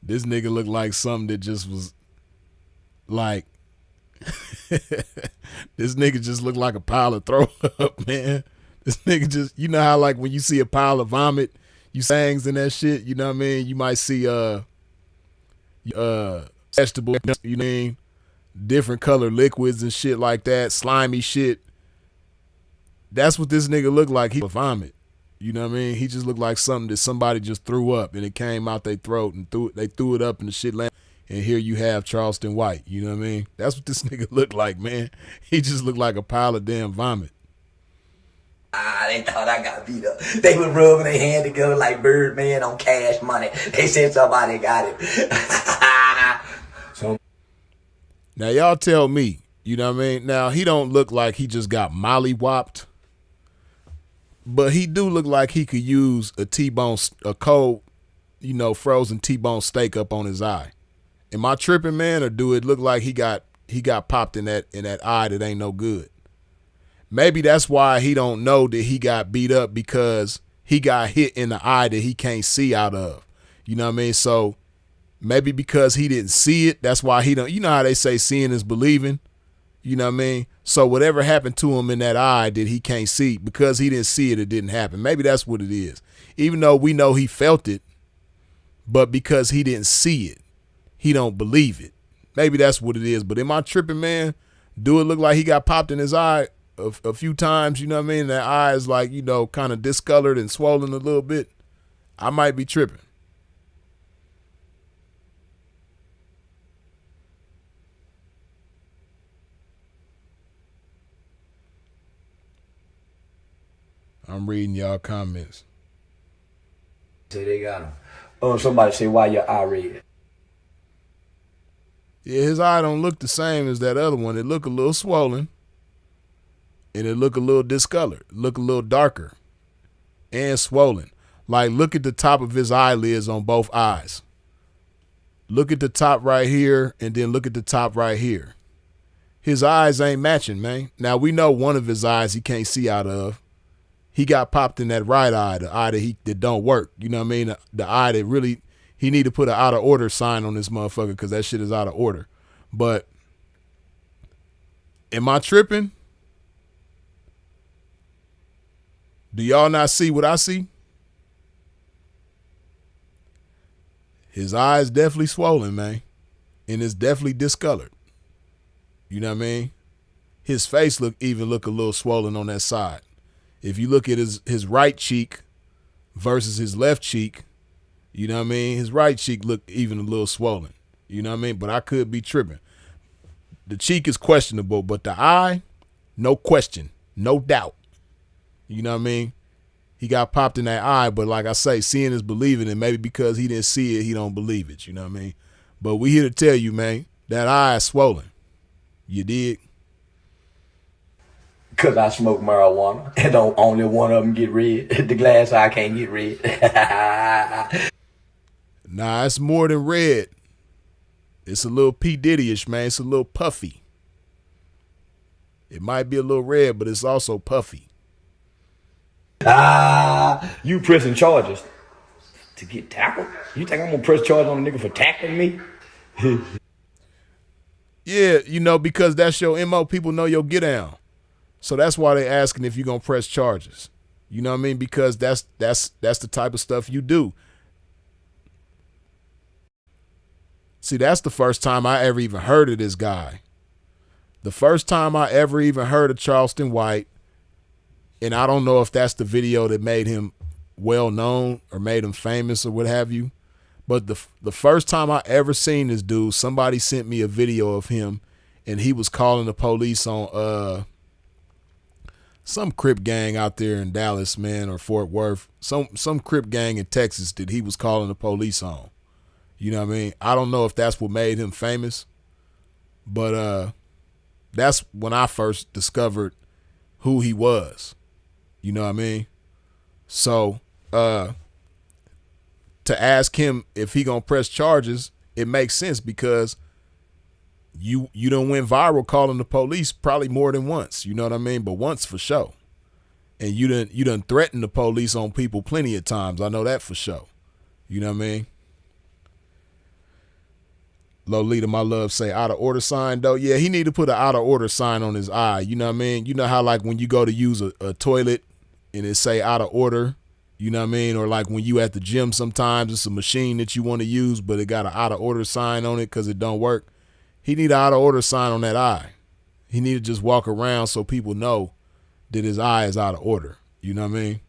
This nigga looked like something that just was like, this nigga just looked like a pile of throw up, man. This nigga just, you know how like when you see a pile of vomit, you sangs in that shit, you know what I mean? You might see vegetable, you know what I mean? Different color liquids and shit like that, slimy shit. That's what this nigga looked like. He was vomit. You know what I mean? He just looked like something that somebody just threw up and it came out their throat and they threw it up in the shit land. And here you have Charleston White. You know what I mean? That's what this nigga looked like, man. He just looked like a pile of damn vomit. They thought I got beat up. They was rubbing their hand together like Birdman on Cash Money. They said somebody got it. So now y'all tell me, you know what I mean? Now he don't look like he just got mollywopped, but he do look like he could use a T-bone, a cold, you know, frozen T-bone steak up on his eye. Am I tripping, man, or do it look like he got popped in that eye that ain't no good? Maybe that's why he don't know that he got beat up, because he got hit in the eye that he can't see out of. You know what I mean? So maybe because he didn't see it, that's why he don't. You know how they say seeing is believing? You know what I mean? So whatever happened to him in that eye that he can't see, because he didn't see it, it didn't happen. Maybe that's what it is. Even though we know he felt it, but because he didn't see it, he don't believe it. Maybe that's what it is. But am I tripping, man? Do it look like he got popped in his eye a few times? You know what I mean? That eye is like, you know, kind of discolored and swollen a little bit. I might be tripping. I'm reading y'all comments. Say they got him. Somebody say, why your eye red? Yeah, his eye don't look the same as that other one. It look a little swollen, and it look a little discolored, look a little darker and swollen. Like, look at the top of his eyelids on both eyes. Look at the top right here, and then look at the top right here. His eyes ain't matching, man. Now, we know one of his eyes he can't see out of. He got popped in that right eye, the eye that don't work. You know what I mean? The eye that really, he need to put an out of order sign on this motherfucker, because that shit is out of order. But am I tripping? Do y'all not see what I see? His eye is definitely swollen, man. And it's definitely discolored. You know what I mean? His face look a little swollen on that side. If you look at his right cheek versus his left cheek, you know what I mean? His right cheek look even a little swollen. You know what I mean? But I could be tripping. The cheek is questionable, but the eye, no question, no doubt. You know what I mean? He got popped in that eye, but like I say, seeing is believing, and maybe because he didn't see it, he don't believe it. You know what I mean? But we here to tell you, man, that eye is swollen. You dig? Cause I smoke marijuana and don't only one of them get red. The glass eye can't get red. Nah, it's more than red. It's a little P. Diddy-ish, man. It's a little puffy. It might be a little red, but it's also puffy. You pressing charges to get tackled? You think I'm gonna press charges on a nigga for tackling me? Yeah, you know, because that's your MO. People know your get down. So that's why they asking if you're gonna press charges. You know what I mean? Because that's the type of stuff you do. See, that's the first time I ever even heard of this guy. The first time I ever even heard of Charleston White, and I don't know if that's the video that made him well known or made him famous or what have you, but the first time I ever seen this dude, somebody sent me a video of him, and he was calling the police on some Crip gang out there in Dallas, man, or Fort Worth, some Crip gang in Texas that he was calling the police on. You know what I mean? I don't know if that's what made him famous, but that's when I first discovered who he was. You know what I mean? So to ask him if he gonna press charges, it makes sense because you done went viral calling the police probably more than once. You know what I mean? But once for sure. And you done threatened the police on people plenty of times. I know that for sure. You know what I mean? Lolita, my love, say out of order sign though. Yeah, he need to put an out of order sign on his eye. You know what I mean? You know how like when you go to use a toilet and it say out of order, you know what I mean? Or like when you at the gym, sometimes it's a machine that you want to use, but it got an out of order sign on it because it don't work. He need an out of order sign on that eye. He need to just walk around so people know that his eye is out of order. You know what I mean?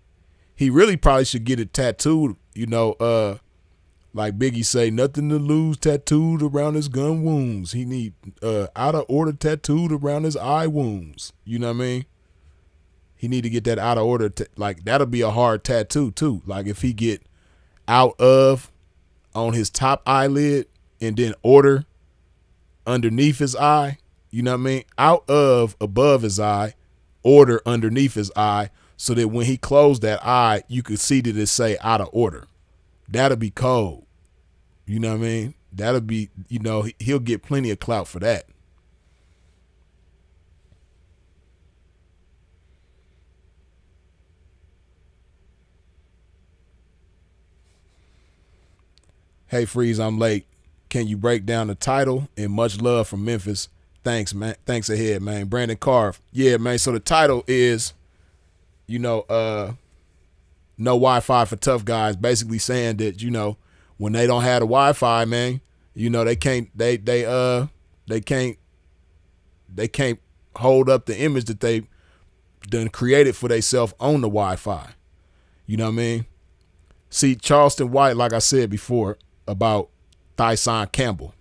He really probably should get it tattooed, you know, like Biggie say, nothing to lose tattooed around his gun wounds. He need out of order tattooed around his eye wounds. You know what I mean? He need to get that out of order. Like that'll be a hard tattoo too. Like if he get out of on his top eyelid and then order underneath his eye. You know what I mean? Out of above his eye, order underneath his eye, so that when he closed that eye, you could see that it say out of order. That'll be cold. You know what I mean? That'll be, you know, he'll get plenty of clout for that. Hey, Freeze, I'm late. Can you break down the title? And much love from Memphis. Thanks, man. Thanks ahead, man. Brandon Carve. Yeah, man. So the title is, you know, no Wi-Fi for tough guys. Basically saying that, you know, when they don't have the Wi-Fi, man, you know, they can't hold up the image that they done created for themselves on the Wi-Fi. You know what I mean? See, Charleston White, like I said before about Thighsan Campbell.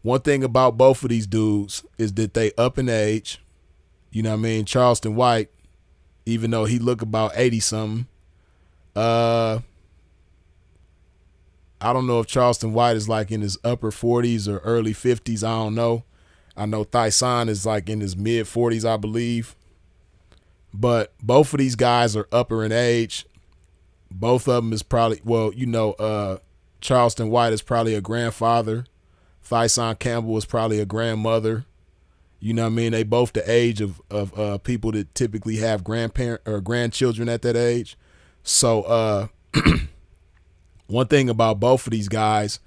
One thing about both of these dudes is that they up in age. You know what I mean? Charleston White, even though he look about 80 something, I don't know if Charleston White is like in his upper 40s or early 50s. I don't know. I know Thighsan is like in his mid 40s, I believe. But both of these guys are upper in age. Both of them is probably, well, you know, Charleston White is probably a grandfather. Thighsan Campbell is probably a grandmother. You know what I mean? They both the age of people that typically have grandparent or grandchildren at that age. So one thing about both of these guys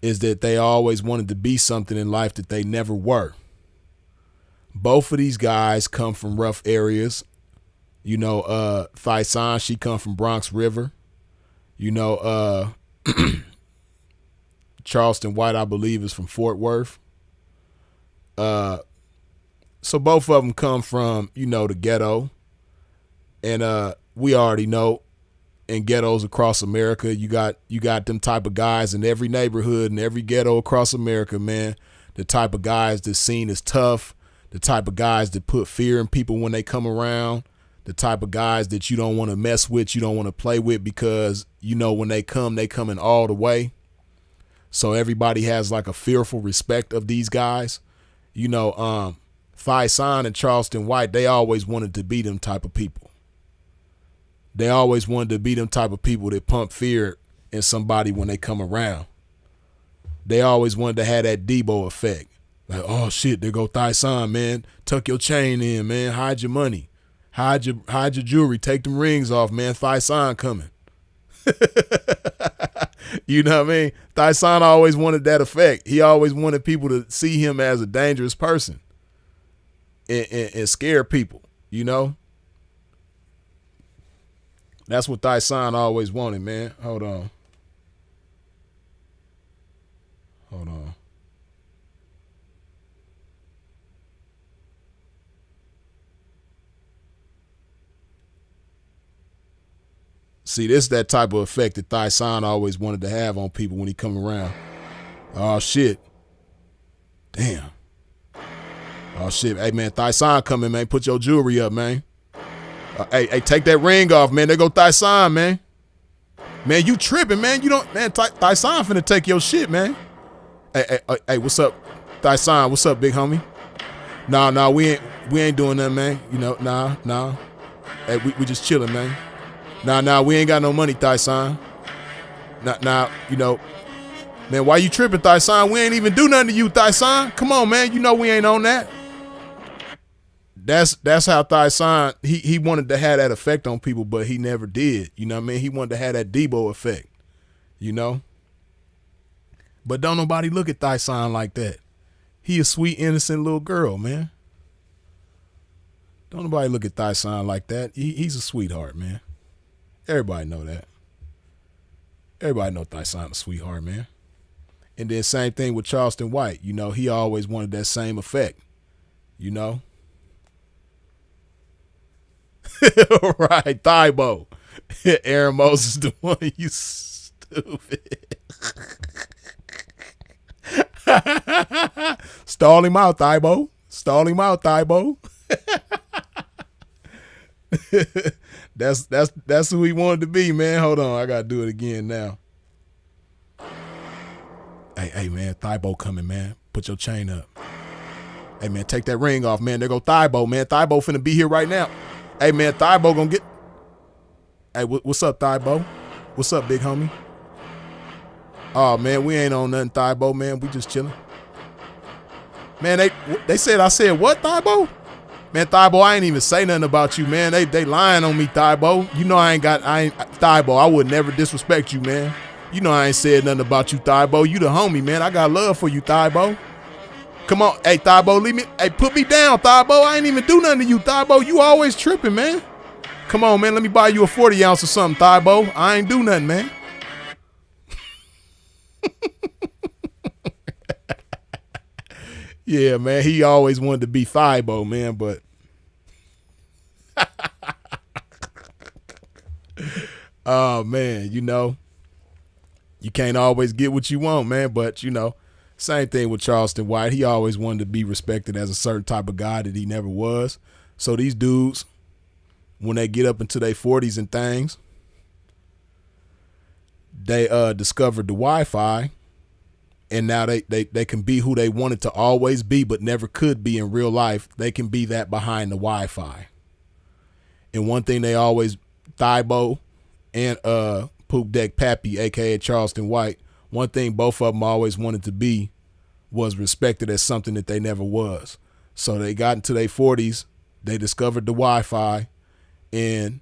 is that they always wanted to be something in life that they never were. Both of these guys come from rough areas. You know, Thighsan, she come from Bronx River. You know, Charleston White, I believe, is from Fort Worth. So both of them come from, you know, the ghetto. And we already know in ghettos across America, you got them type of guys in every neighborhood and every ghetto across America, man. The type of guys that's seen as tough, the type of guys that put fear in people when they come around, the type of guys that you don't want to mess with, you don't want to play with, because you know when they coming all the way. So everybody has like a fearful respect of these guys. You know, Thighsan and Charleston White, they always wanted to be them type of people. They always wanted to be them type of people that pump fear in somebody when they come around. They always wanted to have that Debo effect. Like, oh shit, there go Thighsan, man. Tuck your chain in, man. Hide your money. Hide your jewelry. Take them rings off, man. Thighsan coming. You know what I mean? Thighsan always wanted that effect. He always wanted people to see him as a dangerous person and scare people, you know? That's what Thighsan always wanted, man. Hold on. See, this is that type of effect that Thighsan always wanted to have on people when he come around. Oh, shit. Damn. Oh, shit. Hey, man, Thighsan coming, man. Put your jewelry up, man. Hey, take that ring off, man. There go Thighsan, man. Man, you tripping, man. You don't, man, Thighsan finna take your shit, man. Hey, what's up, Thighsan? What's up, big homie? Nah, we ain't doing nothing, man. You know, nah. Hey, we just chilling, man. Nah, we ain't got no money, Thighsan. Nah, you know, man, why you tripping, Thighsan? We ain't even do nothing to you, Thighsan. Come on, man, you know we ain't on that. That's how Thighsan, he wanted to have that effect on people, but he never did. You know what I mean? He wanted to have that Debo effect, you know? But don't nobody look at Thighsan like that. He a sweet, innocent little girl, man. Don't nobody look at Thighsan like that. He's a sweetheart, man. Everybody know that. Everybody know Thighsan a sweetheart, man. And then same thing with Charleston White. You know, he always wanted that same effect, you know? Right, Thighbo. Aaron Moses the one, you stupid. Stall him out, Thighbo. Stall him out, Thighbo. That's who he wanted to be, man. Hold on, I gotta do it again now. Hey, man, Thighbo coming, man. Put your chain up. Hey, man, take that ring off, man. There go Thighbo, man. Thighbo finna be here right now. Hey, man, Thighbo gonna get. Hey, what's up, Thighbo? What's up, big homie? Oh, man, we ain't on nothing, Thighbo, man. We just chilling. Man, they said I said what, Thighbo? Man, Thighbo, I ain't even say nothing about you, man. They lying on me, Thighbo. You know Thighbo, I would never disrespect you, man. You know I ain't said nothing about you, Thighbo. You the homie, man. I got love for you, Thighbo. Come on. Hey, Thighbo, leave me. Hey, put me down, Thighbo. I ain't even do nothing to you, Thighbo. You always tripping, man. Come on, man. Let me buy you a 40 ounce or something, Thighbo. I ain't do nothing, man. Yeah, man. He always wanted to be Thighbo, man, but oh, man, you know, you can't always get what you want, man. But, you know, same thing with Charleston White. He always wanted to be respected as a certain type of guy that he never was. So these dudes, when they get up into their 40s and things, they discovered the Wi-Fi, and now they can be who they wanted to always be but never could be in real life. They can be that behind the Wi-Fi. And one thing they always, Thighbo and Poop Deck Pappy, a.k.a. Charleston White, one thing both of them always wanted to be was respected as something that they never was. So they got into their 40s, they discovered the Wi-Fi, and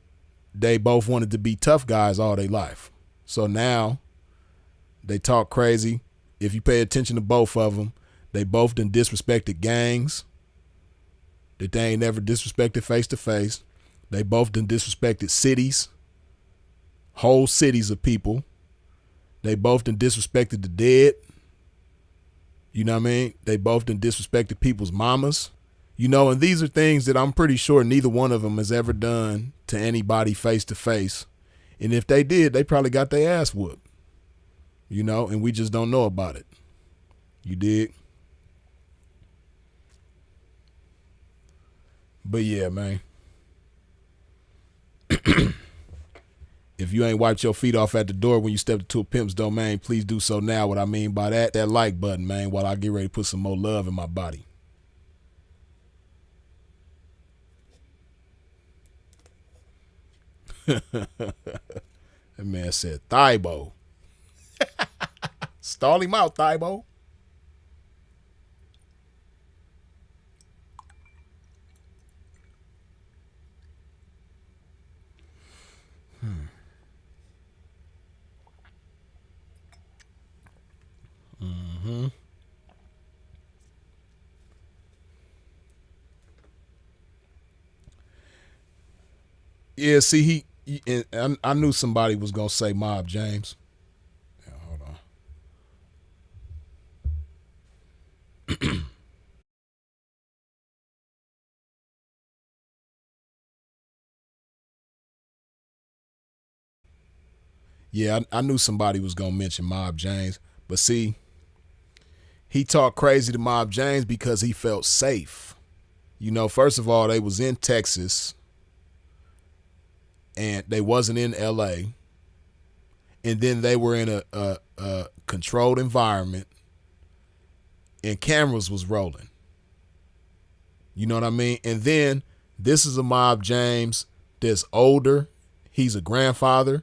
they both wanted to be tough guys all their life. So now they talk crazy. If you pay attention to both of them, they both done disrespected gangs that they ain't never disrespected face to face. They both done disrespected cities, whole cities of people. They both done disrespected the dead. You know what I mean? They both done disrespected people's mamas. You know, and these are things that I'm pretty sure neither one of them has ever done to anybody face to face. And if they did, they probably got their ass whooped. You know, and we just don't know about it. You dig? But yeah, man. If you ain't wiped your feet off at the door when you stepped into a pimp's domain, please do so now. What I mean by that like button, man, while I get ready to put some more love in my body. That man said, Thibo. Stall him out, Thibo. Mm-hmm. Yeah, see, and I knew somebody was gonna say Mob James. Yeah, hold on. Yeah, I knew somebody was gonna mention Mob James, but see, he talked crazy to Mob James because he felt safe. You know, first of all, they was in Texas and they wasn't in LA. And then they were in a controlled environment and cameras was rolling. You know what I mean? And then this is a Mob James that's older. He's a grandfather.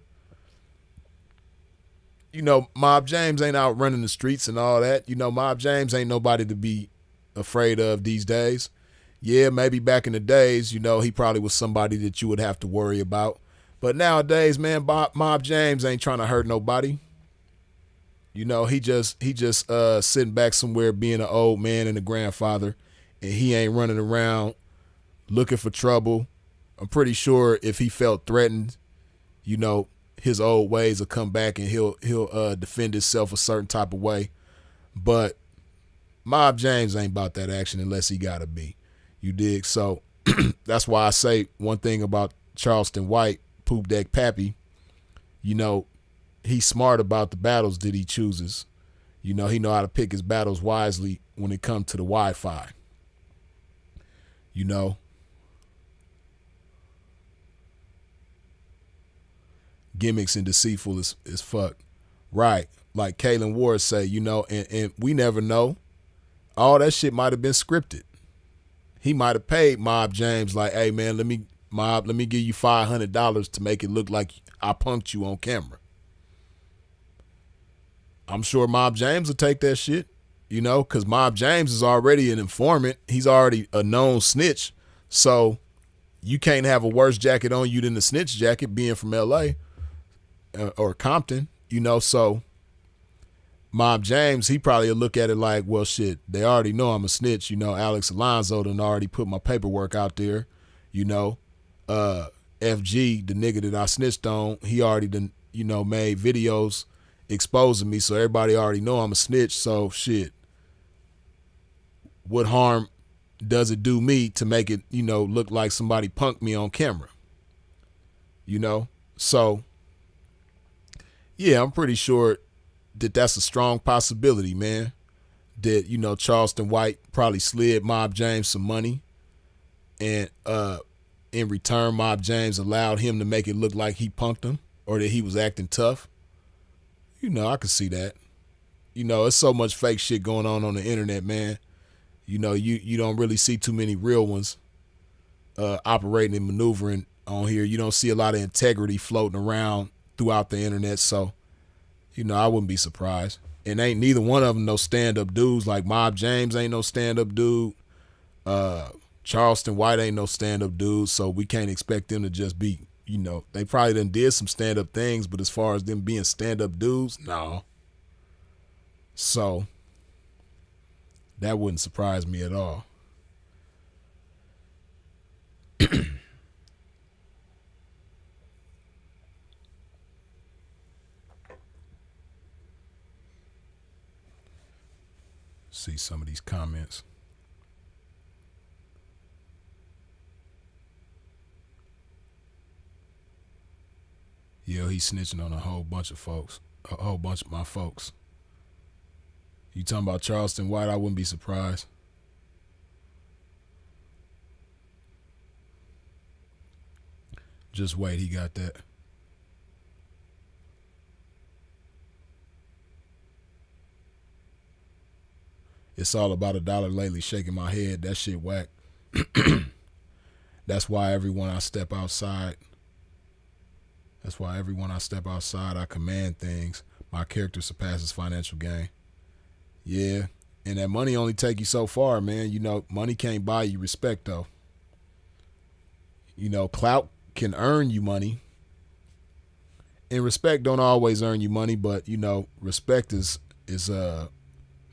You know, Mob James ain't out running the streets and all that. You know, Mob James ain't nobody to be afraid of these days. Yeah, maybe back in the days, you know, he probably was somebody that you would have to worry about. But nowadays, man, Mob James ain't trying to hurt nobody. You know, he just sitting back somewhere being an old man and a grandfather, and he ain't running around looking for trouble. I'm pretty sure if he felt threatened, you know, his old ways will come back and he'll defend himself a certain type of way. But Mob James ain't about that action unless he gotta be. You dig? So that's why I say one thing about Charleston White, Poop Deck Pappy, you know, he's smart about the battles that he chooses. You know, he know how to pick his battles wisely when it comes to the Wi-Fi. You know, gimmicks and deceitful as fuck. Right. Like Kalen Ward say, you know, and we never know. All that shit might have been scripted. He might have paid Mob James like, hey man, let me give you $500 to make it look like I punked you on camera. I'm sure Mob James will take that shit, you know, because Mob James is already an informant. He's already a known snitch. So you can't have a worse jacket on you than the snitch jacket being from LA or Compton, you know. So Mob James, he probably will look at it like, well, shit, they already know I'm a snitch. You know, Alex Alonzo done already put my paperwork out there, you know. FG, the nigga that I snitched on, he already done, you know, made videos exposing me, so everybody already know I'm a snitch. So shit, what harm does it do me to make it, you know, look like somebody punked me on camera? You know? So yeah, I'm pretty sure that that's a strong possibility, man. That, you know, Charleston White probably slid Mob James some money, and in return, Mob James allowed him to make it look like he punked him or that he was acting tough. You know, I could see that. You know, it's so much fake shit going on the internet, man. You know, you don't really see too many real ones operating and maneuvering on here. You don't see a lot of integrity floating around throughout the internet. So, you know, I wouldn't be surprised. And ain't neither one of them no stand-up dudes. Like Mob James ain't no stand-up dude. Charleston White ain't no stand-up dude. So we can't expect them to just be, you know, they probably done did some stand-up things, but as far as them being stand-up dudes, no. So that wouldn't surprise me at all. See some of these comments. Yo, he's snitching on a whole bunch of folks. A whole bunch of my folks. You talking about Charleston White, I wouldn't be surprised. Just wait, he got that. It's all about $1 lately, shaking my head. That shit whack. That's why everyone I step outside, I command things. My character surpasses financial gain. Yeah. And that money only take you so far, man. You know, money can't buy you respect, though. You know, clout can earn you money. And respect don't always earn you money, but, you know, respect is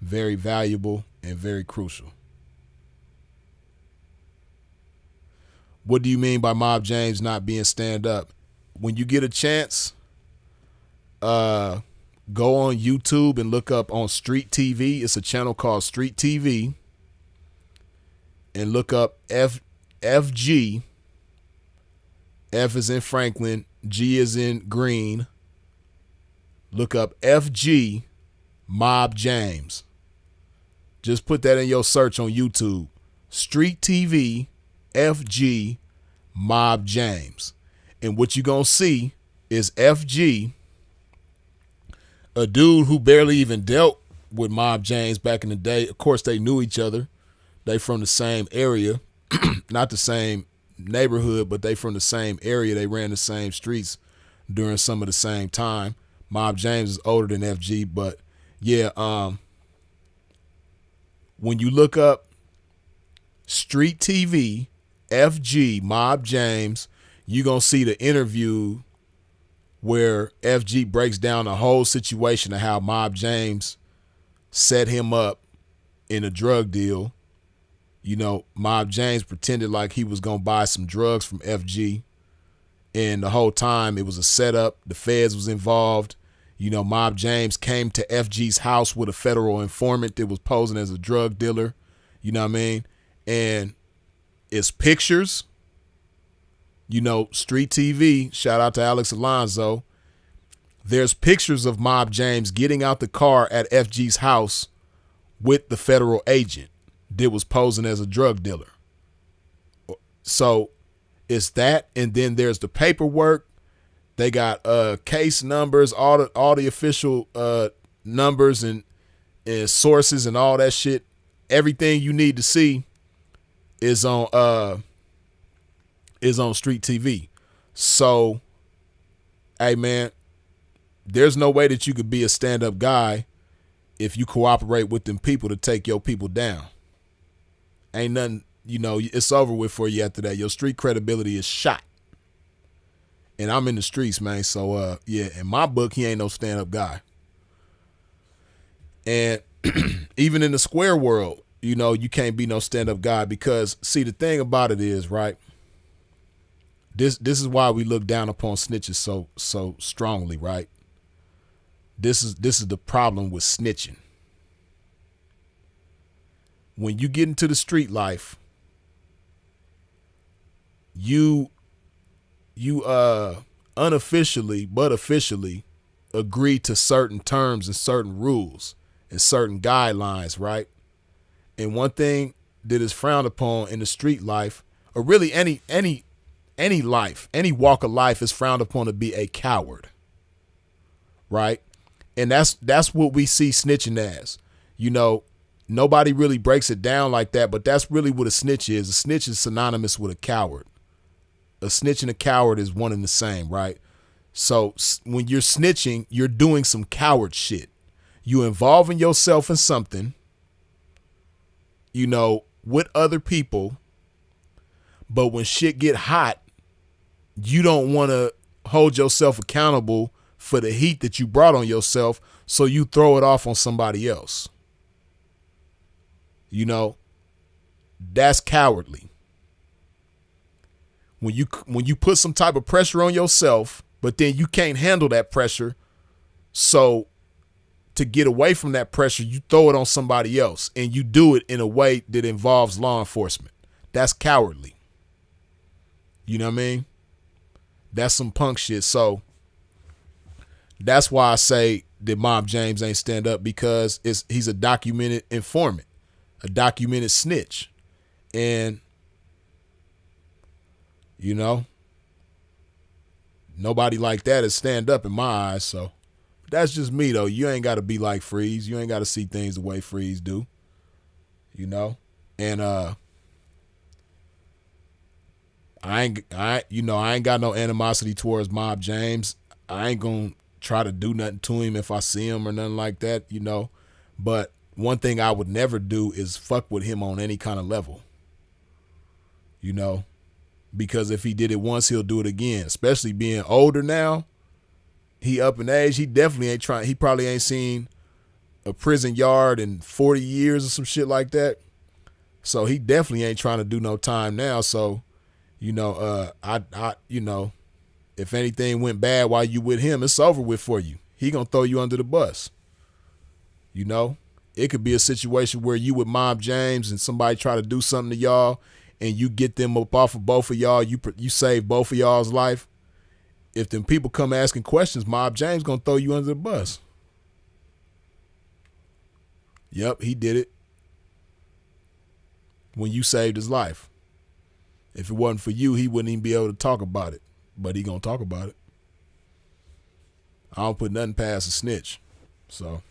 very valuable and very crucial. What do you mean by Mob James not being stand up? When you get a chance, go on YouTube and look up on Street TV. It's a channel called Street TV. And look up FG. F is in Franklin. G is in Green. Look up FG Mob James. Just put that in your search on YouTube. Street TV FG Mob James. And what you're going to see is FG, a dude who barely even dealt with Mob James back in the day. Of course, they knew each other. They from the same area, not the same neighborhood, but they from the same area. They ran the same streets during some of the same time. Mob James is older than FG, but yeah, when you look up Street TV, FG, Mob James, you're going to see the interview where FG breaks down the whole situation of how Mob James set him up in a drug deal. You know, Mob James pretended like he was going to buy some drugs from FG. And the whole time it was a setup. The feds was involved. You know, Mob James came to FG's house with a federal informant that was posing as a drug dealer. You know what I mean? And it's pictures. You know, Street TV, shout out to Alex Alonso. There's pictures of Mob James getting out the car at FG's house with the federal agent that was posing as a drug dealer. So it's that, and then there's the paperwork. They got case numbers, all the official numbers and sources and all that shit. Everything you need to see is on Street TV. So, hey man, there's no way that you could be a stand-up guy if you cooperate with them people to take your people down. Ain't nothing, you know, it's over with for you after that. Your street credibility is shot. And I'm in the streets, man. So, yeah, in my book, he ain't no stand-up guy. And even in the square world, you know, you can't be no stand-up guy because, see, the thing about it is, right, this is why we look down upon snitches so strongly, right? This is the problem with snitching. When you get into the street life, you unofficially but officially agree to certain terms and certain rules and certain guidelines, right? And one thing that is frowned upon in the street life, or really any life, any walk of life, is frowned upon to be a coward, right? And that's what we see snitching as. You know, nobody really breaks it down like that, but that's really what a snitch is. A snitch is synonymous with a coward. A snitch and a coward is one and the same, right? So when you're snitching, you're doing some coward shit. You involving yourself in something, you know, with other people, but when shit get hot, you don't want to hold yourself accountable for the heat that you brought on yourself, so you throw it off on somebody else. You know, that's cowardly. When you put some type of pressure on yourself, but then you can't handle that pressure, so to get away from that pressure, you throw it on somebody else, and you do it in a way that involves law enforcement. That's cowardly. You know what I mean? That's some punk shit. So that's why I say that Mob James ain't stand up, because he's a documented informant, a documented snitch. And, you know, nobody like that is stand up in my eyes. So that's just me though. You ain't got to be like Freeze. You ain't got to see things the way Freeze do. You know, and I ain't got no animosity towards Mob James. I ain't gonna try to do nothing to him if I see him or nothing like that, you know. But one thing I would never do is fuck with him on any kind of level, you know, because if he did it once, he'll do it again, especially being older now. He up in age. He definitely ain't trying. He probably ain't seen a prison yard in 40 years or some shit like that. So he definitely ain't trying to do no time now. So, you know, you know, if anything went bad while you with him, it's over with for you. He gonna throw you under the bus. You know, it could be a situation where you with Mob James and somebody try to do something to y'all and you get them up off of both of y'all. You save both of y'all's life. If them people come asking questions, Mob James gonna throw you under the bus. Yep, he did it when you saved his life. If it wasn't for you, he wouldn't even be able to talk about it. But he gonna talk about it. I don't put nothing past a snitch. So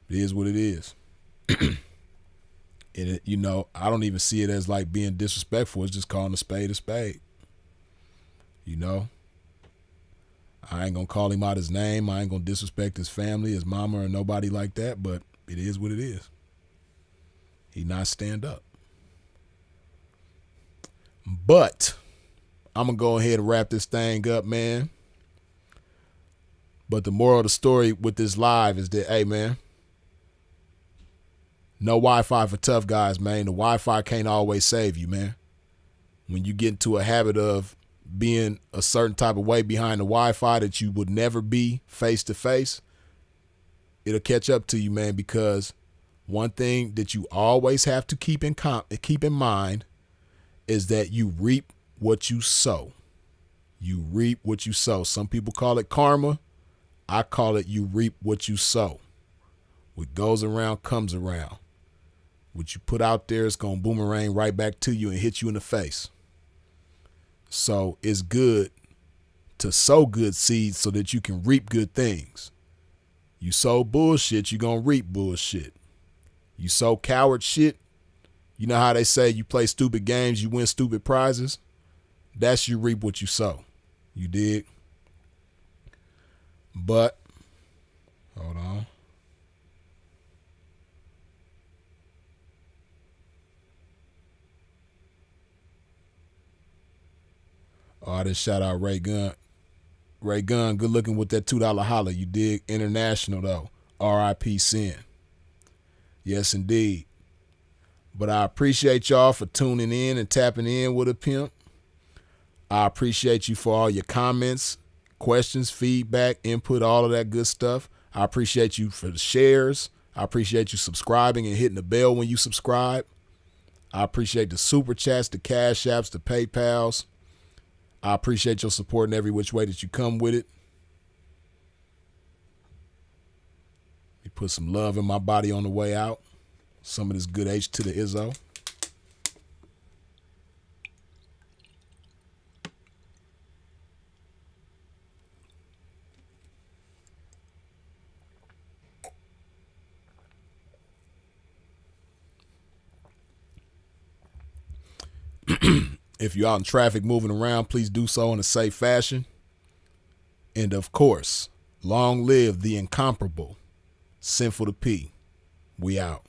it is what it is. And it, you know, I don't even see it as like being disrespectful. It's just calling a spade a spade. You know? I ain't gonna call him out his name. I ain't gonna disrespect his family, his mama, or nobody like that, but it is what it is. He not stand up. But I'm gonna go ahead and wrap this thing up, man. But the moral of the story with this live is that, hey, man, no Wi-Fi for tough guys, man. The Wi-Fi can't always save you, man. When you get into a habit of being a certain type of way behind the Wi-Fi that you would never be face to face, it'll catch up to you, man, because one thing that you always have to keep in mind is that you reap what you sow. You reap what you sow. Some people call it karma. I call it you reap what you sow. What goes around comes around. What you put out there is going to boomerang right back to you and hit you in the face. So it's good to sow good seeds so that you can reap good things. You sow bullshit, you're going to reap bullshit. You sow coward shit. You know how they say you play stupid games, you win stupid prizes? That's you reap what you sow. You dig? But, hold on. Oh, I just shout out Ray Gunn. Ray Gunn, good looking with that $2 holler. You dig? International, though. R.I.P. Sin. Yes, indeed. But I appreciate y'all for tuning in and tapping in with a pimp. I appreciate you for all your comments, questions, feedback, input, all of that good stuff. I appreciate you for the shares. I appreciate you subscribing and hitting the bell when you subscribe. I appreciate the super chats, the cash apps, the PayPals. I appreciate your support in every which way that you come with it. You put some love in my body on the way out. Some of this good H to the Izzo. If you're out in traffic moving around, please do so in a safe fashion. And of course, long live the incomparable Sinful to P. We out.